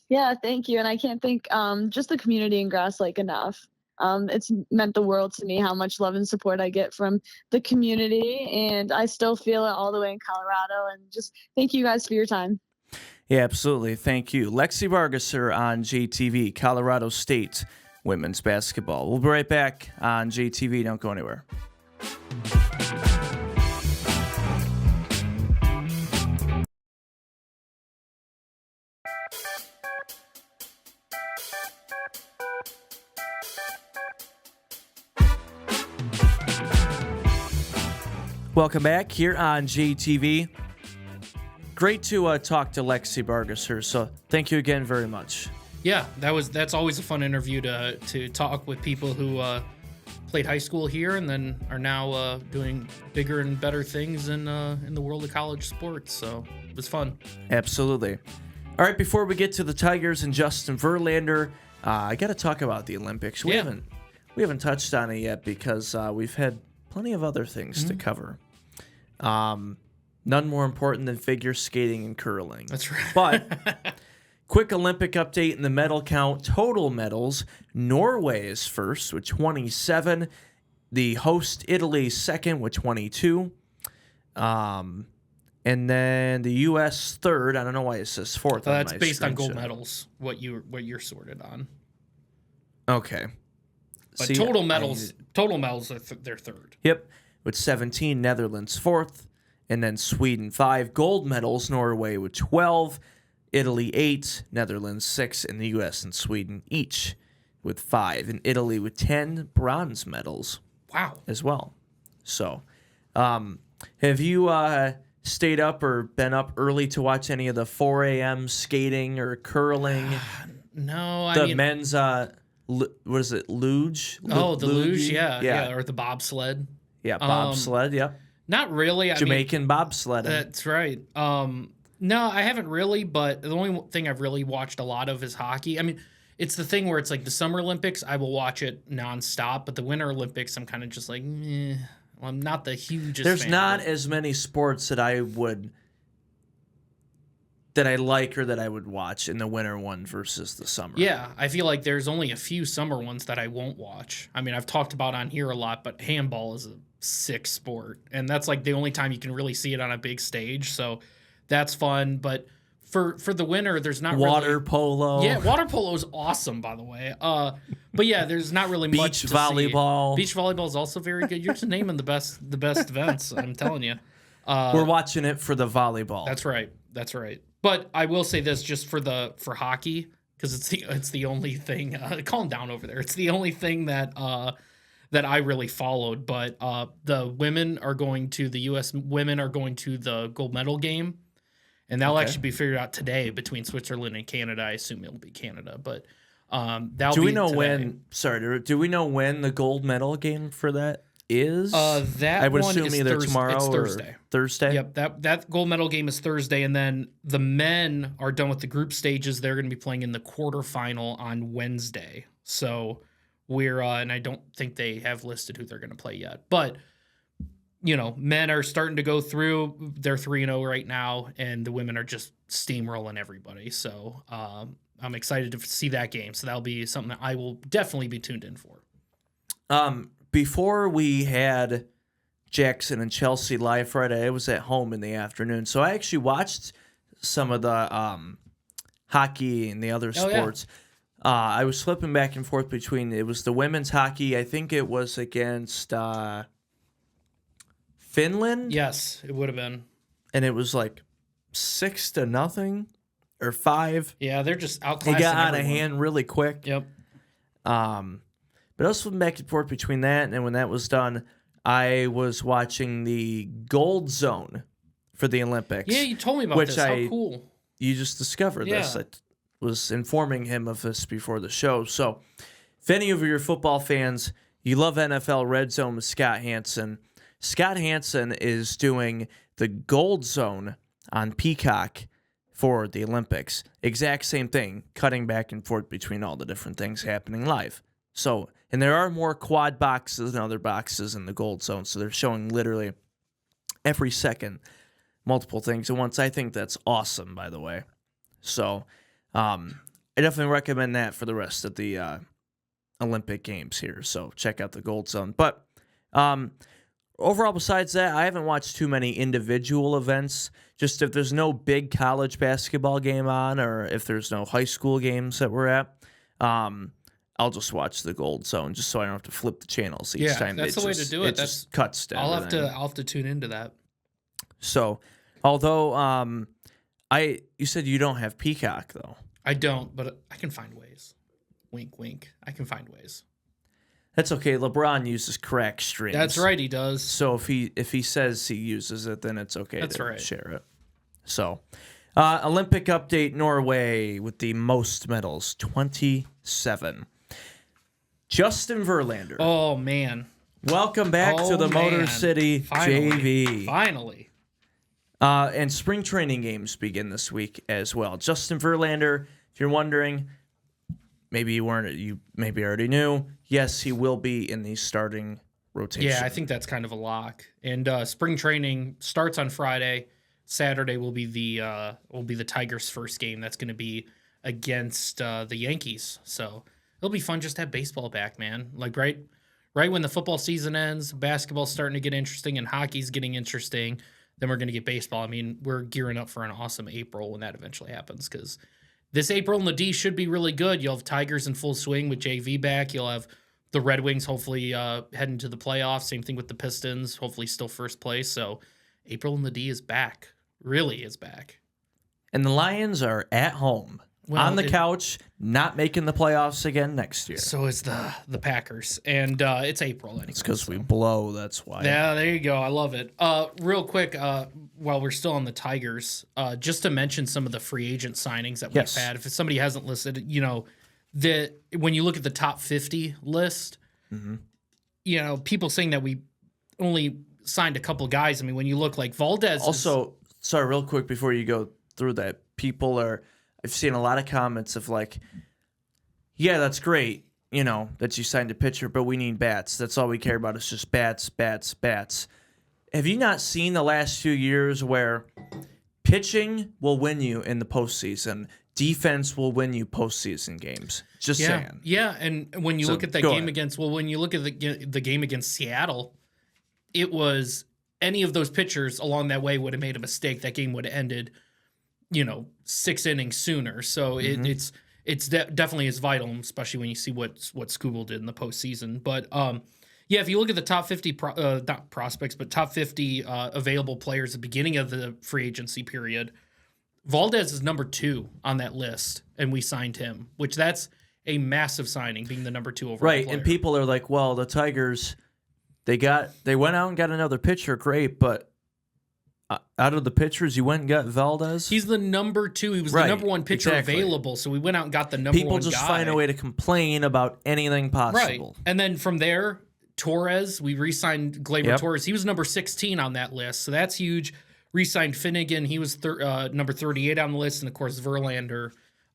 [SPEAKER 8] Yeah, thank you. And I can't thank just the community in Grass Lake enough. It's meant the world to me how much love and support I get from the community, and I still feel it all the way in Colorado. And just thank you guys for your time.
[SPEAKER 1] Yeah, absolutely. Thank you. Lexus Bargesser on JTV, Colorado State women's basketball. We'll be right back on JTV. Don't go anywhere. Welcome back here on JTV. Great to talk to Lexus Bargesser, so thank you again very much.
[SPEAKER 2] Yeah, that's always a fun interview to talk with people who played high school here and then are now doing bigger and better things in the world of college sports. So it was fun.
[SPEAKER 1] Absolutely. All right, before we get to the Tigers and Justin Verlander, I got to talk about the Olympics. We haven't touched on it yet because we've had plenty of other things to cover. None more important than figure skating and curling.
[SPEAKER 2] That's right.
[SPEAKER 1] But quick Olympic update in the medal count. Total medals. Norway is first with 27. The host Italy second with 22. And then the U.S. third. I don't know why it says fourth.
[SPEAKER 2] That's based on gold medals. What you're sorted on.
[SPEAKER 1] Okay.
[SPEAKER 2] But total medals are they're third.
[SPEAKER 1] Yep. With 17, Netherlands fourth. And then Sweden 5 gold medals, Norway with 12, Italy 8, Netherlands 6, and the U.S. and Sweden each with 5, and Italy with 10 bronze medals.
[SPEAKER 2] Wow.
[SPEAKER 1] As well. So, have you stayed up or been up early to watch any of the 4 a.m. skating or curling?
[SPEAKER 2] No,
[SPEAKER 1] the men's, what is it, luge?
[SPEAKER 2] The luge, yeah, or the bobsled.
[SPEAKER 1] Yeah, bobsled, yep.
[SPEAKER 2] Not really.
[SPEAKER 1] Jamaican bobsledding.
[SPEAKER 2] That's right. No, I haven't really, but the only thing I've really watched a lot of is hockey. I mean, it's the thing where it's like the Summer Olympics, I will watch it nonstop, but the Winter Olympics, I'm kind of just like, meh. Well, I'm not the hugest
[SPEAKER 1] There's
[SPEAKER 2] fan
[SPEAKER 1] not as many sports that I like or that I would watch in the winter one versus the summer.
[SPEAKER 2] Yeah, I feel like there's only a few summer ones that I won't watch. I mean, I've talked about on here a lot, but handball is a sick sport, and that's like the only time you can really see it on a big stage, so that's fun. But For the winter, there's not
[SPEAKER 1] water
[SPEAKER 2] really,
[SPEAKER 1] polo.
[SPEAKER 2] Yeah, water polo is awesome, by the way. But yeah, there's not really much
[SPEAKER 1] Beach
[SPEAKER 2] to
[SPEAKER 1] volleyball.
[SPEAKER 2] See. Beach volleyball is also very good. You're just naming the best events. I'm telling you.
[SPEAKER 1] We're watching it for the volleyball.
[SPEAKER 2] That's right. But I will say this, just for hockey, because it's the only thing. Calm down over there. It's the only thing that I really followed. But the U.S. women are going to the gold medal game. And that'll actually be figured out today between Switzerland and Canada. I assume it'll be Canada, but that'll
[SPEAKER 1] do
[SPEAKER 2] be
[SPEAKER 1] we know
[SPEAKER 2] today.
[SPEAKER 1] when? Sorry, do we know when the gold medal game for that is?
[SPEAKER 2] That
[SPEAKER 1] I would
[SPEAKER 2] one
[SPEAKER 1] assume
[SPEAKER 2] is
[SPEAKER 1] either tomorrow
[SPEAKER 2] it's
[SPEAKER 1] or
[SPEAKER 2] Thursday.
[SPEAKER 1] Thursday.
[SPEAKER 2] Yep, that gold medal game is Thursday, and then the men are done with the group stages. They're going to be playing in the quarterfinal on Wednesday. So we're and I don't think they have listed who they're going to play yet, but. Men are starting to go through. They're 3-0 right now, and the women are just steamrolling everybody. So I'm excited to see that game. So that'll be something that I will definitely be tuned in for.
[SPEAKER 1] Before we had Jackson and Chelsea live Friday, I was at home in the afternoon, so I actually watched some of the hockey and the other sports. Yeah. I was flipping back and forth between. It was the women's hockey. I think it was against. Finland?
[SPEAKER 2] Yes, it would have been.
[SPEAKER 1] And it was like 6-0 or 5.
[SPEAKER 2] Yeah, they're just outclassing
[SPEAKER 1] They got out
[SPEAKER 2] everyone.
[SPEAKER 1] of hand really quick.
[SPEAKER 2] Yep.
[SPEAKER 1] But I was flipping back and forth between that, and then when that was done, I was watching the Gold Zone for the Olympics.
[SPEAKER 2] Yeah, you told me about this. How cool.
[SPEAKER 1] You just discovered this. I was informing him of this before the show. So if any of your football fans, you love NFL Red Zone with Scott Hansen, Scott Hansen is doing the Gold Zone on Peacock for the Olympics. Exact same thing, cutting back and forth between all the different things happening live. So, and there are more quad boxes and other boxes in the Gold Zone, so they're showing literally every second multiple things at once. I think that's awesome, by the way. So, I definitely recommend that for the rest of the Olympic Games here. So check out the Gold Zone. But overall, besides that, I haven't watched too many individual events. Just if there's no big college basketball game on, or if there's no high school games that we're at, I'll just watch the Gold Zone just so I don't have to flip the channels each time.
[SPEAKER 2] That's the way to do it. That's
[SPEAKER 1] just cuts to
[SPEAKER 2] I'll
[SPEAKER 1] everything.
[SPEAKER 2] have to tune into that.
[SPEAKER 1] So, although you said you don't have Peacock though.
[SPEAKER 2] I don't, but I can find ways. Wink, wink. I can find ways.
[SPEAKER 1] That's okay. LeBron uses crack streams.
[SPEAKER 2] That's right, he does.
[SPEAKER 1] So if he says he uses it, then it's okay to share it. So, Olympic update: Norway with the most medals, 27. Justin Verlander.
[SPEAKER 2] Oh man!
[SPEAKER 1] Welcome back to the Motor City JV.
[SPEAKER 2] Finally.
[SPEAKER 1] And spring training games begin this week as well. Justin Verlander, if you're wondering. Maybe you maybe already knew. Yes, he will be in the starting rotation.
[SPEAKER 2] Yeah, I think that's kind of a lock. And spring training starts on Friday. Saturday will be the Tigers' first game. That's going to be against the Yankees. So it'll be fun just to have baseball back, man. Like right when the football season ends, basketball's starting to get interesting, and hockey's getting interesting. Then we're going to get baseball. I mean, we're gearing up for an awesome April when that eventually happens, because this April in the D should be really good. You'll have Tigers in full swing with JV back. You'll have the Red Wings hopefully heading to the playoffs. Same thing with the Pistons, hopefully still first place. So April in the D is back. Really is back.
[SPEAKER 1] And the Lions are at home. On the couch, not making the playoffs again next year.
[SPEAKER 2] So is the Packers. And it's April anyway.
[SPEAKER 1] It's because we blow, that's why.
[SPEAKER 2] Yeah, there you go. I love it. Real quick, while we're still on the Tigers, just to mention some of the free agent signings that we've had. If somebody hasn't listed, when you look at the top 50 list, people saying that we only signed a couple guys. I mean, when you look like Valdez.
[SPEAKER 1] Also, sorry, real quick before you go through that, I've seen a lot of comments of like, yeah, that's great, that you signed a pitcher, but we need bats. That's all we care about is just bats, bats, bats. Have you not seen the last few years where pitching will win you in the postseason, defense will win you postseason games? Just saying.
[SPEAKER 2] Yeah, and when you look at that game when you look at the game against Seattle, it was any of those pitchers along that way would have made a mistake. That game would have ended 6 innings sooner. So it's definitely is vital, especially when you see what Skubal did in the postseason. But if you look at the top 50 not prospects, but top 50 available players at the beginning of the free agency period, Valdez is number 2 on that list, and we signed him, which that's a massive signing, being the number 2 overall
[SPEAKER 1] right,
[SPEAKER 2] player.
[SPEAKER 1] and people are like, well, the Tigers, they went out and got another pitcher, great, but out of the pitchers, you went and got Valdez?
[SPEAKER 2] He's the number 2. He was the number 1 pitcher available, so we went out and got the number 1 guy.
[SPEAKER 1] People just find a way to complain about anything possible.
[SPEAKER 2] Right, and then from there, Torres, we re-signed Gleyber Torres. He was number 16 on that list, so that's huge. Re-signed Finnegan. He was number 38 on the list, and of course Verlander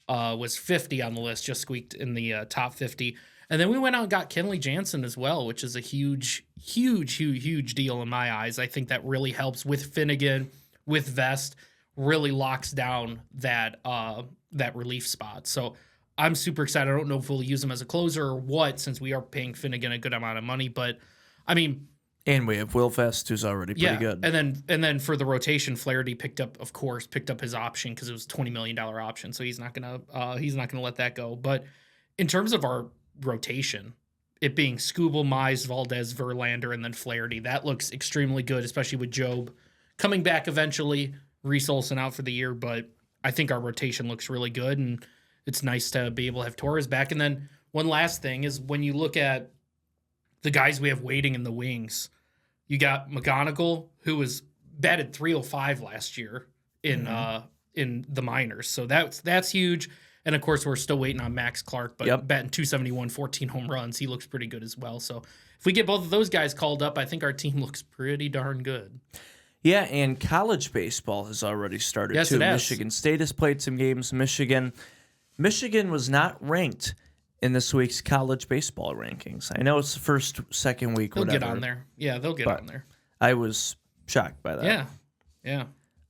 [SPEAKER 2] was 50 on the list, just squeaked in the top 50. And then we went out and got Kenley Jansen as well, which is a huge deal in my eyes. I think that really helps with Finnegan, with Vest, really locks down that relief spot. So I'm super excited. I don't know if we'll use him as a closer or what, since we are paying Finnegan a good amount of money. But I mean,
[SPEAKER 1] and we have Will Vest, who's already pretty good.
[SPEAKER 2] And then for the rotation, Flaherty picked up his option because it was a $20 million option. So he's not gonna let that go. But in terms of our rotation, it being Skubal, Mize, Valdez, Verlander, and then Flaherty, that looks extremely good, especially with Job coming back eventually, Reese Olson out for the year. But I think our rotation looks really good, and it's nice to be able to have Torres back. And then one last thing is when you look at the guys we have waiting in the wings, you got McGonigal, who was batted .305 last year in the minors. So that's huge. And, of course, we're still waiting on Max Clark, but batting .271, 14 home runs. He looks pretty good as well. So if we get both of those guys called up, I think our team looks pretty darn good.
[SPEAKER 1] Yeah, and college baseball has already started,
[SPEAKER 2] yes,
[SPEAKER 1] too.
[SPEAKER 2] It has.
[SPEAKER 1] Michigan State has played some games. Michigan was not ranked in this week's college baseball rankings. I know it's the second week,
[SPEAKER 2] They'll
[SPEAKER 1] whatever.
[SPEAKER 2] get on there. Yeah, they'll get on there.
[SPEAKER 1] I was shocked by that.
[SPEAKER 2] Yeah.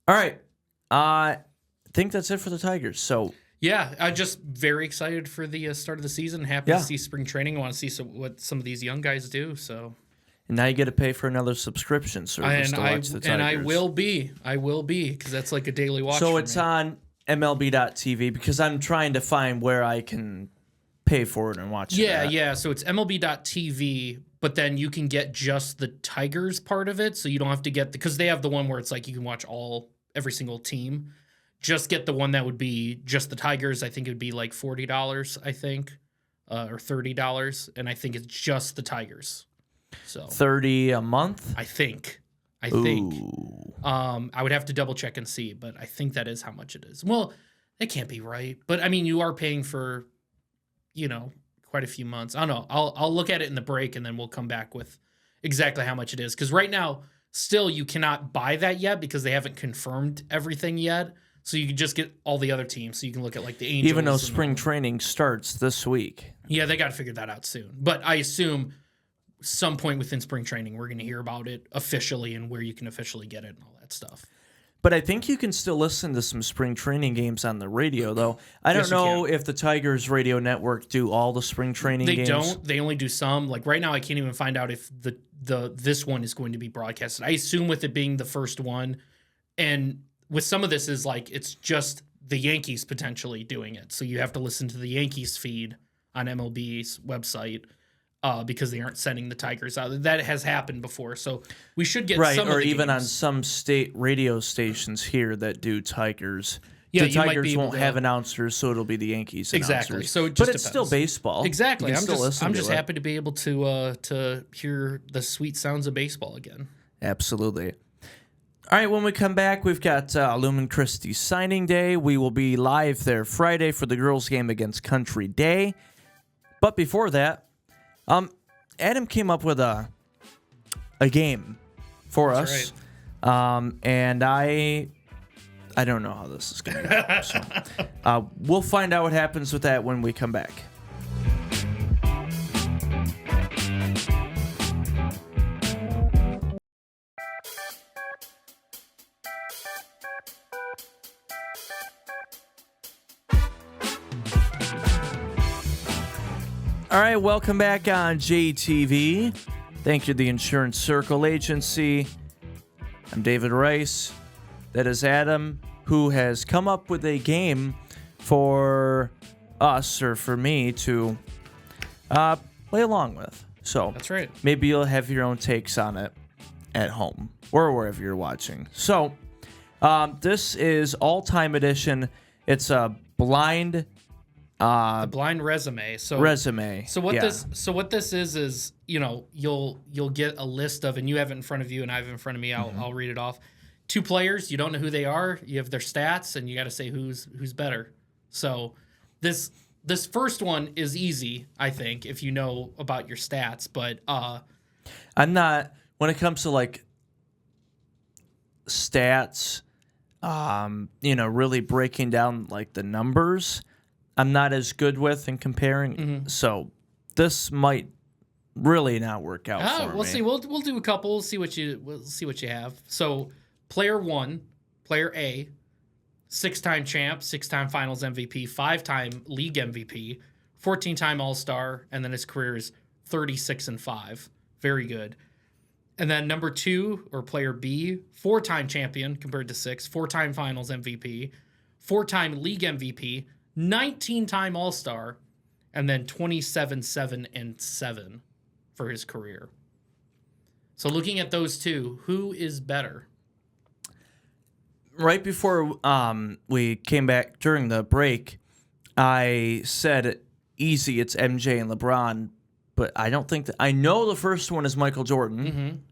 [SPEAKER 1] All right. I think that's it for the Tigers. So...
[SPEAKER 2] yeah, I'm just very excited for the start of the season. Happy to see spring training. I want to see what some of these young guys do. So,
[SPEAKER 1] and now you get to pay for another subscription service to watch the Tigers.
[SPEAKER 2] And I will be, because that's like a daily watch.
[SPEAKER 1] So
[SPEAKER 2] for
[SPEAKER 1] it's
[SPEAKER 2] me.
[SPEAKER 1] on MLB.TV, because I'm trying to find where I can pay for it and watch it.
[SPEAKER 2] Yeah. So it's MLB.TV, but then you can get just the Tigers part of it. So you don't have to get because they have the one where it's like you can watch every single team. Just get the one that would be just the Tigers. I think it would be like $40, I think, or $30, and I think it's just the Tigers. So
[SPEAKER 1] $30 a month,
[SPEAKER 2] I think.
[SPEAKER 1] Ooh.
[SPEAKER 2] I would have to double check and see, but I think that is how much it is. Well, that can't be right, but I mean, you are paying for, quite a few months. I don't know. I'll look at it in the break, and then we'll come back with exactly how much it is. Because right now, still, you cannot buy that yet because they haven't confirmed everything yet. So you can just get all the other teams. So you can look at like the Angels.
[SPEAKER 1] Even though spring training starts this week.
[SPEAKER 2] Yeah, they got to figure that out soon. But I assume some point within spring training, we're going to hear about it officially and where you can officially get it and all that stuff.
[SPEAKER 1] But I think you can still listen to some spring training games on the radio, though. I don't know if the Tigers radio network do all the spring training games.
[SPEAKER 2] They don't. They only do some. Like right now, I can't even find out if this one is going to be broadcasted. I assume with it being the first one, and with some of this is like it's just the Yankees potentially doing it. So you have to listen to the Yankees feed on MLB's website because they aren't sending the Tigers out. That has happened before. So we should get some of the
[SPEAKER 1] even
[SPEAKER 2] games.
[SPEAKER 1] on some state radio stations here that do Tigers.
[SPEAKER 2] Yeah,
[SPEAKER 1] the
[SPEAKER 2] you might
[SPEAKER 1] Tigers
[SPEAKER 2] be able
[SPEAKER 1] won't
[SPEAKER 2] to
[SPEAKER 1] have announcers, so it'll be the Yankees
[SPEAKER 2] exactly.
[SPEAKER 1] announcers.
[SPEAKER 2] So it just
[SPEAKER 1] but
[SPEAKER 2] depends.
[SPEAKER 1] It's still baseball.
[SPEAKER 2] Exactly.
[SPEAKER 1] You can still listen
[SPEAKER 2] I'm
[SPEAKER 1] to
[SPEAKER 2] just
[SPEAKER 1] it.
[SPEAKER 2] happy to be able to hear the sweet sounds of baseball again.
[SPEAKER 1] Absolutely. All right, when we come back, we've got Lumen Christi signing day. We will be live there Friday for the girls' game against Country Day. But before that, Adam came up with a game for us.
[SPEAKER 2] Right.
[SPEAKER 1] And I don't know how this is going to go. So, we'll find out what happens with that when we come back. All right, welcome back on JTV. Thank you to the Insurance Circle Agency. I'm David Rice. That is Adam. who has come up with a game for us or for me to play along with. So
[SPEAKER 2] That's right.
[SPEAKER 1] maybe you'll have your own takes on it at home or wherever you're watching. So this is all-time edition. It's a blind
[SPEAKER 2] A blind resume. So
[SPEAKER 1] resume.
[SPEAKER 2] So what this is you'll get a list of, and you have it in front of you and I have it in front of me. I'll read it off. 2 players, you don't know who they are. You have their stats, and you got to say who's better. So this first one is easy, I think, if you know about your stats. But
[SPEAKER 1] I'm not, when it comes to like stats, really breaking down like the numbers, I'm not as good with in comparing. So this might really not work out for me.
[SPEAKER 2] We'll see. We'll do a couple. See what you have. So player 1, player A, 6-time champ, 6-time Finals MVP, 5-time league MVP, 14-time All-Star, and then his career is 36-5. Very good. And then number 2, or player B, 4-time champion compared to 6, 4-time Finals MVP, 4-time league MVP, 19-time All-Star, and then 27-7 for his career. So looking at those two, who is better?
[SPEAKER 1] Right before we came back during the break, I said easy, it's MJ and LeBron, but I don't think that, I know the first one is Michael Jordan.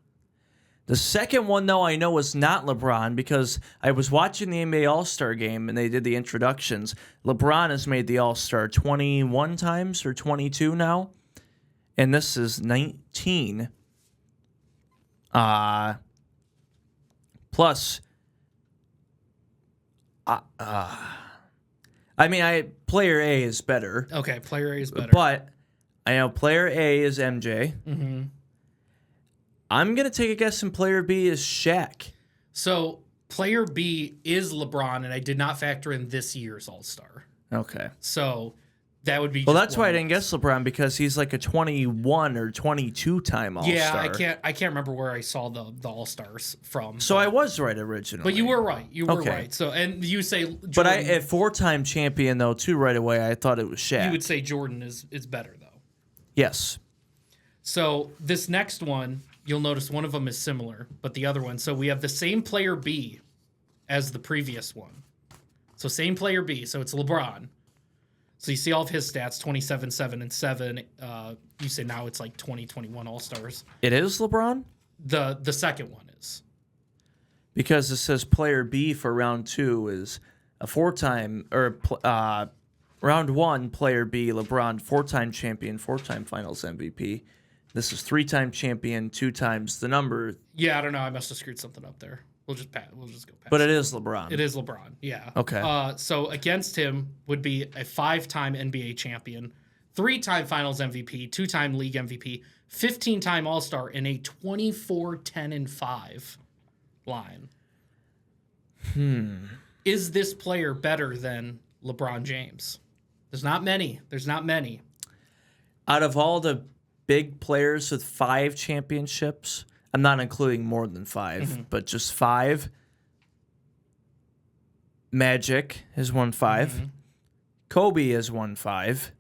[SPEAKER 1] The second one, though, I know is not LeBron because I was watching the NBA All-Star game and they did the introductions. LeBron has made the All-Star 21 times or 22 now, and this is 19. Plus, player A is better.
[SPEAKER 2] Okay, player A is better.
[SPEAKER 1] But I know player A is MJ. I'm going to take a guess, and player B is Shaq.
[SPEAKER 2] So player B is LeBron, and I did not factor in this year's All-Star.
[SPEAKER 1] Okay.
[SPEAKER 2] So that would be.
[SPEAKER 1] Well, that's why I didn't guess LeBron, because he's like a 21 or 22 time All-Star.
[SPEAKER 2] Yeah, I can't remember where I saw the All-Stars from.
[SPEAKER 1] So I was right originally.
[SPEAKER 2] But you were right. You were right. So, and you say Jordan,
[SPEAKER 1] but at 4-time champion though too right away, I thought it was Shaq.
[SPEAKER 2] You would say Jordan is better though.
[SPEAKER 1] Yes.
[SPEAKER 2] So this next one, you'll notice one of them is similar, but the other one. So we have the same player B as the previous one. So same player B. So it's LeBron. So you see all of his stats, 27, 7, and 7. You say now it's like 2021 All-Stars.
[SPEAKER 1] It is LeBron?
[SPEAKER 2] The second one is.
[SPEAKER 1] Because it says player B for round 2 is a 4-time, or round 1, player B, LeBron, 4-time champion, 4-time Finals MVP. This is 3-time champion, 2 times the number.
[SPEAKER 2] Yeah, I don't know. I must have screwed something up there. We'll just go past.
[SPEAKER 1] But it is LeBron.
[SPEAKER 2] It is LeBron. Yeah.
[SPEAKER 1] Okay.
[SPEAKER 2] So against him would be a 5-time NBA champion, 3-time Finals MVP, 2-time league MVP, 15-time All-Star, and a 24-10-5 line. Is this player better than LeBron James? There's not many.
[SPEAKER 1] Out of all the big players with 5 championships, I'm not including more than 5, but just 5. Magic has won 5. Kobe has won 5.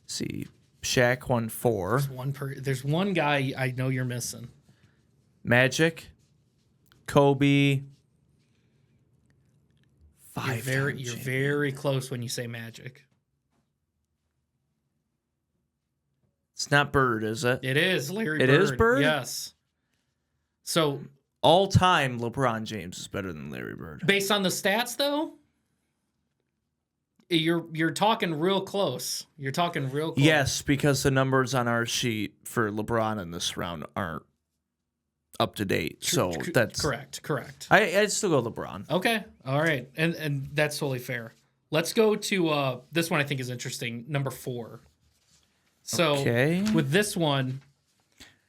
[SPEAKER 1] See, Shaq won 4.
[SPEAKER 2] There's one guy I know you're missing.
[SPEAKER 1] Magic, Kobe. 5.
[SPEAKER 2] You're very close when you say Magic.
[SPEAKER 1] It's not Bird, is it?
[SPEAKER 2] It is Larry Bird.
[SPEAKER 1] It is Bird?
[SPEAKER 2] Yes. So
[SPEAKER 1] all-time LeBron James is better than Larry Bird.
[SPEAKER 2] Based on the stats, though, you're talking real close.
[SPEAKER 1] Yes, because the numbers on our sheet for LeBron in this round aren't up to date. So that's
[SPEAKER 2] correct.
[SPEAKER 1] I'd still go LeBron.
[SPEAKER 2] Okay. All right. And that's totally fair. Let's go to this one I think is interesting. Number 4. So with this one,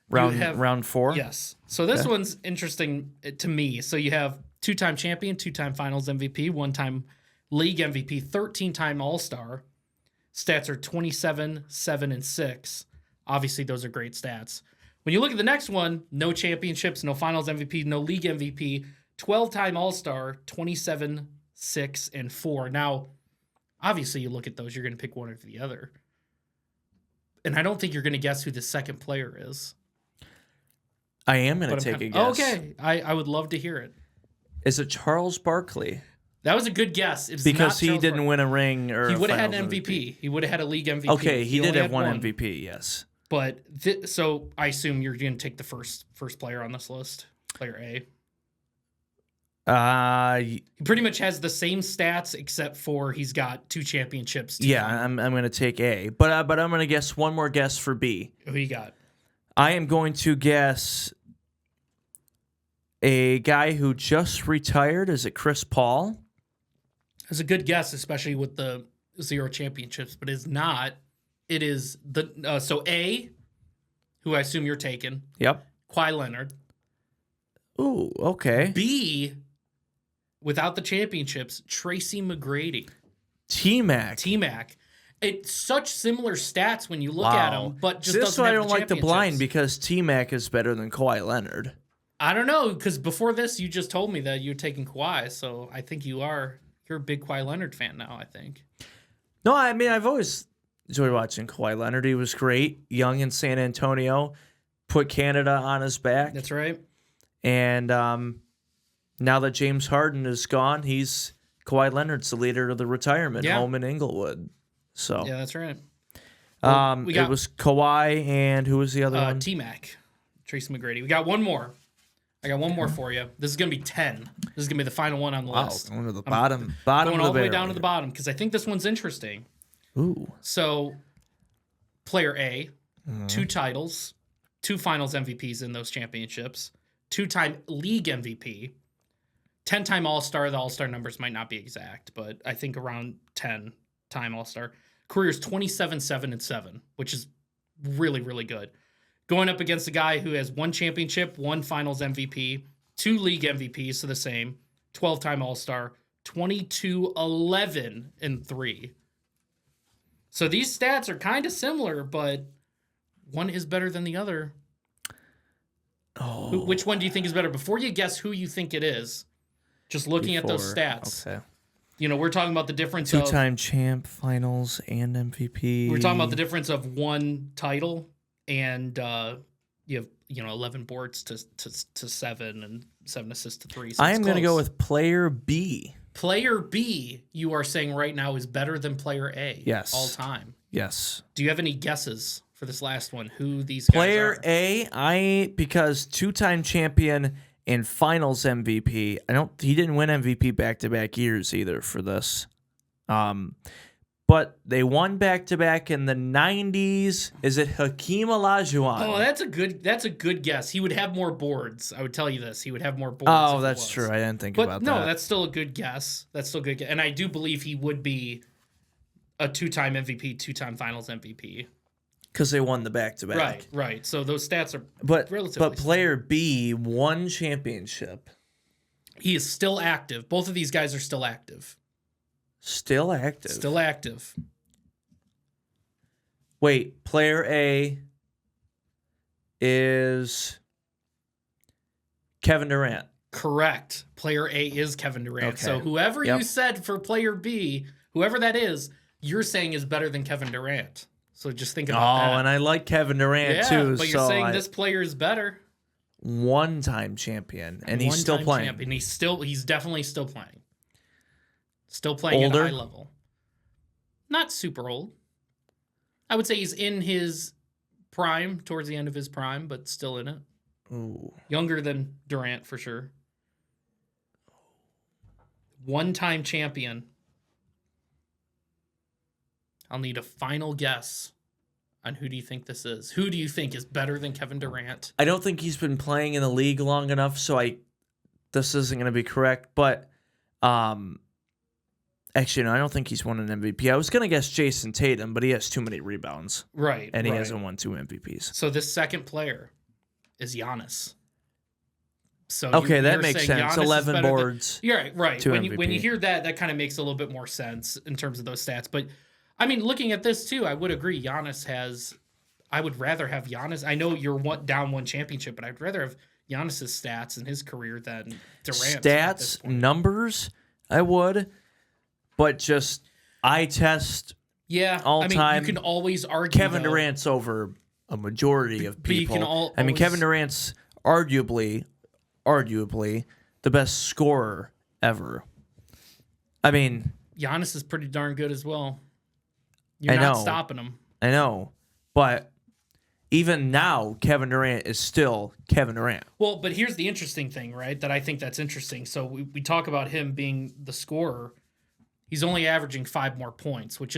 [SPEAKER 1] round 4?
[SPEAKER 2] Yes. So this one's interesting to me. So you have 2-time champion, 2-time Finals MVP, 1-time league MVP, 13-time All-Star. Stats are 27, 7, and 6. Obviously, those are great stats. When you look at the next one, no championships, no finals MVP, no league MVP, 12-time All-Star, 27, 6, and 4. Now, obviously, you look at those, you're going to pick one or the other. And I don't think you're going to guess who the second player is.
[SPEAKER 1] I am going to take a guess.
[SPEAKER 2] Okay, I would love to hear it.
[SPEAKER 1] Is it Charles Barkley?
[SPEAKER 2] That was a good guess. It's
[SPEAKER 1] Because
[SPEAKER 2] not
[SPEAKER 1] he
[SPEAKER 2] Charles
[SPEAKER 1] didn't
[SPEAKER 2] Barkley.
[SPEAKER 1] win a ring or
[SPEAKER 2] He
[SPEAKER 1] a
[SPEAKER 2] would have had
[SPEAKER 1] finals
[SPEAKER 2] an MVP. He would have had a league MVP.
[SPEAKER 1] Okay, he did
[SPEAKER 2] only
[SPEAKER 1] have
[SPEAKER 2] had
[SPEAKER 1] one MVP, yes.
[SPEAKER 2] But so I assume you're going to take the first player on this list, player A. He pretty much has the same stats except for he's got 2 championships.
[SPEAKER 1] Yeah, I'm going to take A, but I'm going to guess one more guess for B.
[SPEAKER 2] Who you got?
[SPEAKER 1] I am going to guess a guy who just retired. Is it Chris Paul?
[SPEAKER 2] That's a good guess, especially with the 0 championships, but it's not. It is so A, who I assume you're taking.
[SPEAKER 1] Yep.
[SPEAKER 2] Kawhi Leonard.
[SPEAKER 1] Ooh, okay.
[SPEAKER 2] B, without the championships, Tracy McGrady.
[SPEAKER 1] T-Mac.
[SPEAKER 2] T-Mac. It's such similar stats when you look at them, but just
[SPEAKER 1] This is
[SPEAKER 2] doesn't
[SPEAKER 1] why I
[SPEAKER 2] have
[SPEAKER 1] don't
[SPEAKER 2] the
[SPEAKER 1] like the blind,
[SPEAKER 2] championships.
[SPEAKER 1] because T-Mac is better than Kawhi Leonard.
[SPEAKER 2] I don't know, because before this, you just told me that you're taking Kawhi, so I think you're a big Kawhi Leonard fan now, I think.
[SPEAKER 1] No, I mean, I've always enjoyed watching Kawhi Leonard. He was great, young in San Antonio, put Canada on his back.
[SPEAKER 2] That's right.
[SPEAKER 1] And now that James Harden is gone, Kawhi Leonard's the leader of the retirement home in Inglewood. So
[SPEAKER 2] yeah, that's right.
[SPEAKER 1] It was Kawhi, and who was the other one?
[SPEAKER 2] T-Mac, Tracy McGrady. We got one more. I got one more for you. This is going to be 10. This is going to be the final one on the list.
[SPEAKER 1] Going to the bottom
[SPEAKER 2] Going
[SPEAKER 1] of
[SPEAKER 2] all the way
[SPEAKER 1] barrel
[SPEAKER 2] down to the bottom, because I think this one's interesting.
[SPEAKER 1] Ooh.
[SPEAKER 2] So, player A, 2 titles, 2 finals MVPs in those championships, 2-time league MVP, 10-time All-Star. The All-Star numbers might not be exact, but I think around 10-time All-Star. Career's 27, 7, and 7, which is really, really good. Going up against a guy who has 1 championship, 1 finals MVP, 2 league MVPs, so the same, 12-time All-Star, 22, 11, and 3. So these stats are kind of similar, but one is better than the other.
[SPEAKER 1] Oh.
[SPEAKER 2] Which one do you think is better? Before you guess who you think it is, just looking at those stats.
[SPEAKER 1] Okay.
[SPEAKER 2] You know, we're talking about the difference of
[SPEAKER 1] 2-time champ, finals, and MVP.
[SPEAKER 2] We're talking about the difference of 1 title and you have 11 boards to 7 and 7 assists to 3. So
[SPEAKER 1] I am going to go with player B.
[SPEAKER 2] Player B, you are saying right now, is better than player A.
[SPEAKER 1] Yes.
[SPEAKER 2] All time.
[SPEAKER 1] Yes.
[SPEAKER 2] Do you have any guesses for this last one? Who these guys
[SPEAKER 1] Player
[SPEAKER 2] are?
[SPEAKER 1] A, because 2-time champion and finals MVP. He didn't win MVP back-to-back years either for this. But they won back-to-back in the 90s. Is it Hakeem Olajuwon?
[SPEAKER 2] Oh, that's a good guess. He would have more boards. I would tell you this. He would have more boards.
[SPEAKER 1] Oh,
[SPEAKER 2] if
[SPEAKER 1] that's
[SPEAKER 2] it was.
[SPEAKER 1] true. I didn't think
[SPEAKER 2] But
[SPEAKER 1] about
[SPEAKER 2] no,
[SPEAKER 1] that.
[SPEAKER 2] that's still a good guess. That's still a good guess. And I do believe he would be a 2-time MVP, 2-time finals MVP.
[SPEAKER 1] Because they won the back-to-back.
[SPEAKER 2] Right. So those stats are relatively
[SPEAKER 1] But player B won championship.
[SPEAKER 2] He is still active. Both of these guys are still active.
[SPEAKER 1] Still active.
[SPEAKER 2] Still active.
[SPEAKER 1] Wait, player A is Kevin Durant.
[SPEAKER 2] Correct. Player A is Kevin Durant.
[SPEAKER 1] Okay.
[SPEAKER 2] So whoever
[SPEAKER 1] Yep.
[SPEAKER 2] you said for player B, whoever that is, you're saying is better than Kevin Durant. So just think about that.
[SPEAKER 1] Oh, and I like Kevin Durant too.
[SPEAKER 2] But you're saying this player is better.
[SPEAKER 1] 1-time champion, and he's still
[SPEAKER 2] One-time
[SPEAKER 1] playing.
[SPEAKER 2] champion. He's definitely still playing. Still playing
[SPEAKER 1] Older?
[SPEAKER 2] at a high level. Not super old. I would say he's in his prime, towards the end of his prime, but still in it.
[SPEAKER 1] Ooh.
[SPEAKER 2] Younger than Durant for sure. 1-time champion. I'll need a final guess on who do you think this is. Who do you think is better than Kevin Durant?
[SPEAKER 1] I don't think he's been playing in the league long enough, so this isn't going to be correct. But actually, no, I don't think he's won an MVP. I was going to guess Jason Tatum, but he has too many rebounds.
[SPEAKER 2] Right.
[SPEAKER 1] And he hasn't won 2 MVPs.
[SPEAKER 2] So this second player is Giannis. So
[SPEAKER 1] Okay, that
[SPEAKER 2] you're
[SPEAKER 1] makes
[SPEAKER 2] saying
[SPEAKER 1] sense.
[SPEAKER 2] Giannis is
[SPEAKER 1] 11
[SPEAKER 2] better than-
[SPEAKER 1] boards.
[SPEAKER 2] You're right.
[SPEAKER 1] 2
[SPEAKER 2] When you
[SPEAKER 1] MVP.
[SPEAKER 2] hear that kind of makes a little bit more sense in terms of those stats. But I mean, looking at this too, I would agree. Giannis has, I would rather have Giannis. I know you're down one championship, but I'd rather have Giannis's stats in his career than Durant.
[SPEAKER 1] Stats, numbers, I would, but just eye test.
[SPEAKER 2] Yeah,
[SPEAKER 1] all time.
[SPEAKER 2] You can always argue
[SPEAKER 1] Kevin Durant's over a majority of people. Kevin Durant's arguably the best scorer ever. I mean,
[SPEAKER 2] Giannis is pretty darn good as well.
[SPEAKER 1] I
[SPEAKER 2] You're not
[SPEAKER 1] know.
[SPEAKER 2] stopping him.
[SPEAKER 1] I know, but even now, Kevin Durant is still Kevin Durant.
[SPEAKER 2] Well, but here's the interesting thing, right? That I think that's interesting. So we talk about him being the scorer. He's only averaging 5 more points, which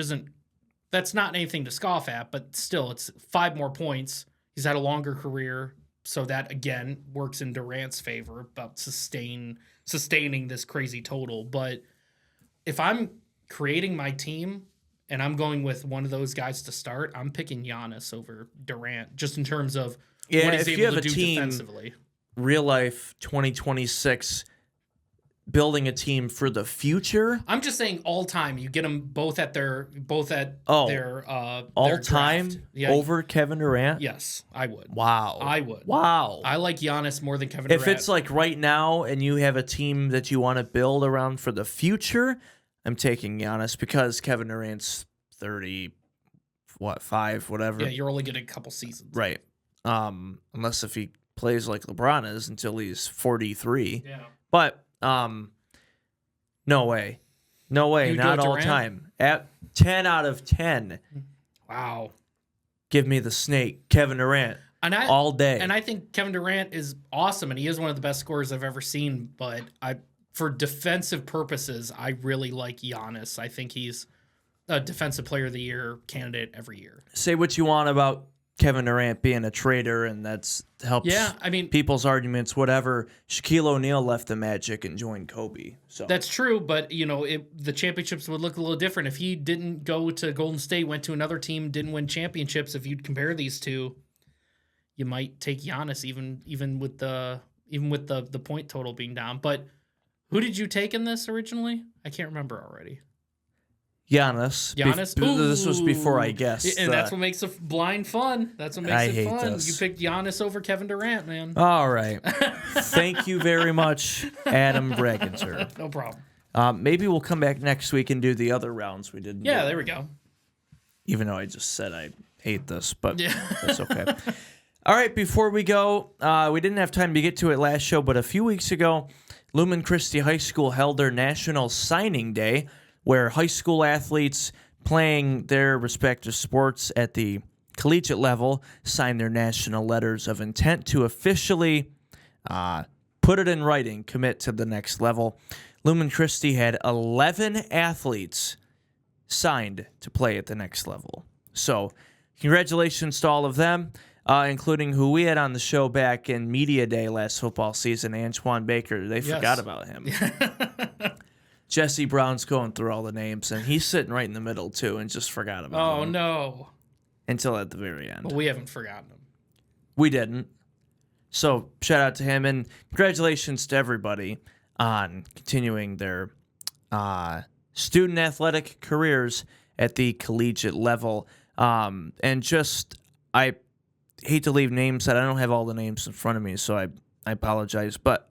[SPEAKER 2] that's not anything to scoff at, but still, it's 5 more points. He's had a longer career, so that, again, works in Durant's favor about sustaining this crazy total. But if I'm creating my team and I'm going with one of those guys to start, I'm picking Giannis over Durant, just in terms of what he's able to do defensively.
[SPEAKER 1] Real life 2026, building a team for the future.
[SPEAKER 2] I'm just saying all time. You get them both at their
[SPEAKER 1] all
[SPEAKER 2] their
[SPEAKER 1] time over Kevin Durant.
[SPEAKER 2] Yes, I would.
[SPEAKER 1] Wow,
[SPEAKER 2] I would.
[SPEAKER 1] Wow,
[SPEAKER 2] I like Giannis more than Kevin Durant.
[SPEAKER 1] If it's like right now and you have a team that you want to build around for the future, I'm taking Giannis because Kevin Durant's 30, 5, whatever.
[SPEAKER 2] Yeah, you're only getting a couple seasons.
[SPEAKER 1] Right. Unless if he plays like LeBron is until he's 43.
[SPEAKER 2] Yeah.
[SPEAKER 1] But no way. No way.
[SPEAKER 2] You'd
[SPEAKER 1] Not
[SPEAKER 2] go
[SPEAKER 1] all
[SPEAKER 2] Durant?
[SPEAKER 1] time. At 10 out of 10.
[SPEAKER 2] Wow.
[SPEAKER 1] Give me the snake, Kevin Durant, all day.
[SPEAKER 2] And I think Kevin Durant is awesome, and he is one of the best scorers I've ever seen. But for defensive purposes, I really like Giannis. I think he's a Defensive Player of the Year candidate every year.
[SPEAKER 1] Say what you want about Kevin Durant being a traitor, and that's helps people's arguments, whatever. Shaquille O'Neal left the Magic and joined Kobe. So
[SPEAKER 2] that's true, but the championships would look a little different if he didn't go to Golden State, went to another team, didn't win championships. If you'd compare these two, you might take Giannis even with the point total being down. But who did you take in this originally? I can't remember already.
[SPEAKER 1] Giannis. This was before I guessed.
[SPEAKER 2] And that's what makes it blind fun. That's what makes it fun.
[SPEAKER 1] This.
[SPEAKER 2] You picked Giannis over Kevin Durant, man.
[SPEAKER 1] All right. Thank you very much, Adam Bragenser.
[SPEAKER 2] No problem.
[SPEAKER 1] Maybe we'll come back next week and do the other rounds we didn't do.
[SPEAKER 2] There we go.
[SPEAKER 1] Even though I just said I hate this, but that's okay. All right, before we go, we didn't have time to get to it last show, but a few weeks ago, Lumen Christi High School held their National Signing Day, where high school athletes playing their respective sports at the collegiate level signed their national letters of intent to officially put it in writing, commit to the next level. Lumen Christi had 11 athletes signed to play at the next level. So congratulations to all of them, including who we had on the show back in Media Day last football season, Antoine Baker. They forgot about him. Jesse Brown's going through all the names, and he's sitting right in the middle, too, and just forgot about him.
[SPEAKER 2] Oh, no.
[SPEAKER 1] Until at the very end.
[SPEAKER 2] But we haven't forgotten him.
[SPEAKER 1] We didn't. So, shout out to him, and congratulations to everybody on continuing their student athletic careers at the collegiate level. And just, I hate to leave names out. I don't have all the names in front of me, so I apologize. But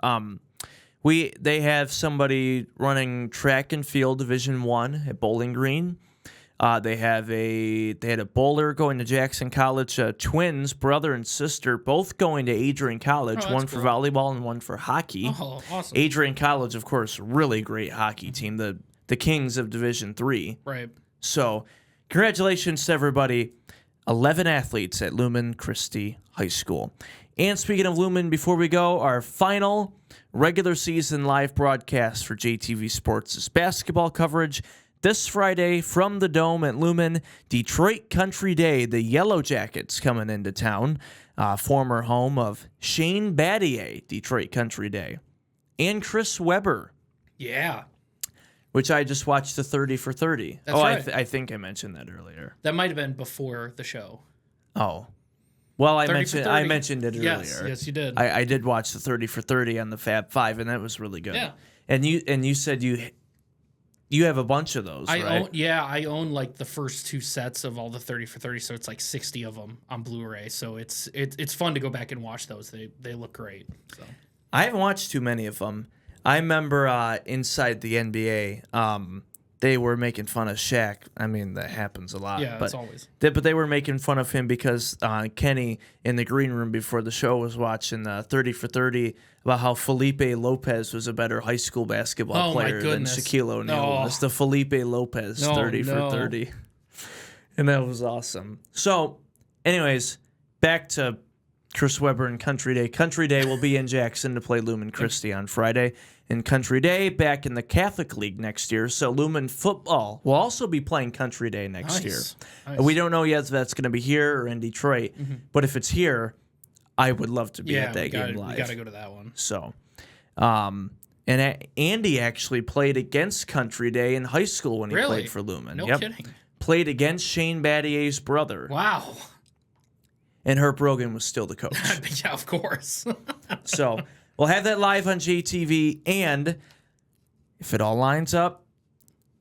[SPEAKER 1] they have somebody running track and field Division I at Bowling Green. They had a bowler going to Jackson College, twins, brother and sister, both going to Adrian College, one for volleyball and one for hockey.
[SPEAKER 2] Oh, awesome.
[SPEAKER 1] Adrian College, of course, really great hockey team, the Kings of Division III.
[SPEAKER 2] Right.
[SPEAKER 1] So, congratulations to everybody. 11 athletes at Lumen Christi High School. And speaking of Lumen, before we go, our final regular season live broadcast for JTV Sports is basketball coverage this Friday from the Dome at Lumen. Detroit Country Day, the Yellow Jackets coming into town, former home of Shane Battier, Detroit Country Day, and Chris Webber.
[SPEAKER 2] Yeah.
[SPEAKER 1] Which I just watched the 30 for 30.
[SPEAKER 2] That's right.
[SPEAKER 1] I think I mentioned that earlier.
[SPEAKER 2] That might have been before the show.
[SPEAKER 1] Oh. Well, I
[SPEAKER 2] 30
[SPEAKER 1] mentioned it earlier.
[SPEAKER 2] Yes, you did.
[SPEAKER 1] I did watch the 30 for 30 on the Fab 5, and that was really good.
[SPEAKER 2] Yeah.
[SPEAKER 1] And you said You have a bunch of those, right?
[SPEAKER 2] I own like the first 2 sets of all the 30 for 30, so it's like 60 of them on Blu-ray. So it's fun to go back and watch those. They look great. So
[SPEAKER 1] I haven't watched too many of them. I remember inside the NBA, they were making fun of Shaq. I mean, that happens a lot.
[SPEAKER 2] yeah,
[SPEAKER 1] but
[SPEAKER 2] that's always.
[SPEAKER 1] But they were making fun of him because Kenny in the green room before the show was watching 30 for 30 about how Felipe Lopez was a better high school basketball player than Shaquille O'Neal. It's the Felipe Lopez 30 for 30. And that was awesome. So, anyways, back to Chris Webber and Country Day. Country Day will be in Jackson to play Lumen Christie on Friday. And Country Day back in the Catholic League next year. So Lumen football will also be playing Country Day next year.
[SPEAKER 2] Nice.
[SPEAKER 1] We don't know yet if that's going to be here or in Detroit. But if it's here, I would love to be at that game live.
[SPEAKER 2] We got to go to that one.
[SPEAKER 1] So, and Andy actually played against Country Day in high school when he played for Lumen.
[SPEAKER 2] No kidding.
[SPEAKER 1] Played against Shane Battier's brother.
[SPEAKER 2] Wow.
[SPEAKER 1] And Herb Rogan was still the coach.
[SPEAKER 2] Yeah, of course.
[SPEAKER 1] So we'll have that live on JTV, and if it all lines up,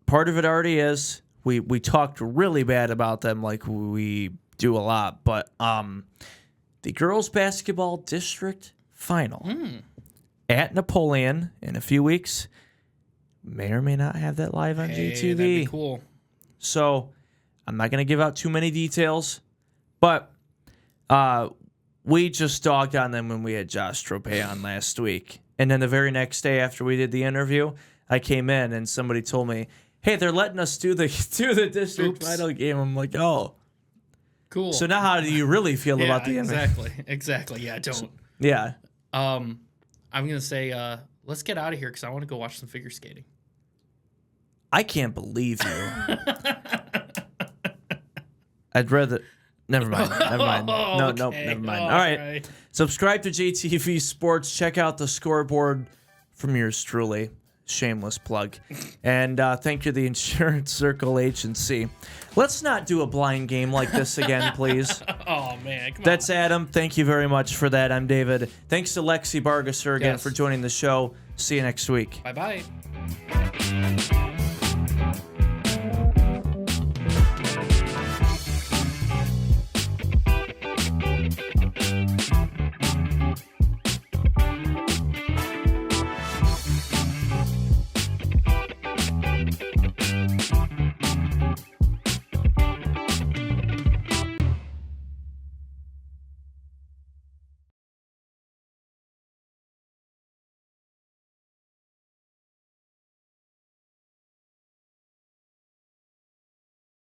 [SPEAKER 1] part of it already is. We talked really bad about them like we do a lot, but the girls basketball district final at Napoleon in a few weeks may or may not have that live on JTV.
[SPEAKER 2] That'd be cool.
[SPEAKER 1] So I'm not going to give out too many details, but we just dogged on them when we had Josh Tropea on last week. And then the very next day after we did the interview, I came in and somebody told me, hey, they're letting us do the district final game. I'm like, oh.
[SPEAKER 2] Cool.
[SPEAKER 1] So now how do you really feel about the
[SPEAKER 2] Exactly. Yeah, don't.
[SPEAKER 1] Yeah.
[SPEAKER 2] I'm going to say let's get out of here because I want to go watch some figure skating.
[SPEAKER 1] I can't believe you. I'd rather... Never mind. No, never mind. All right. Subscribe to JTV Sports. Check out the scoreboard from yours truly. Shameless plug. And thank you to the Insurance Circle Agency. Let's not do a blind game like this again, please.
[SPEAKER 2] Oh, man. Come on.
[SPEAKER 1] That's Adam. Thank you very much for that. I'm David. Thanks to Lexi Bargesser again for joining the show. See you next week.
[SPEAKER 2] Bye-bye.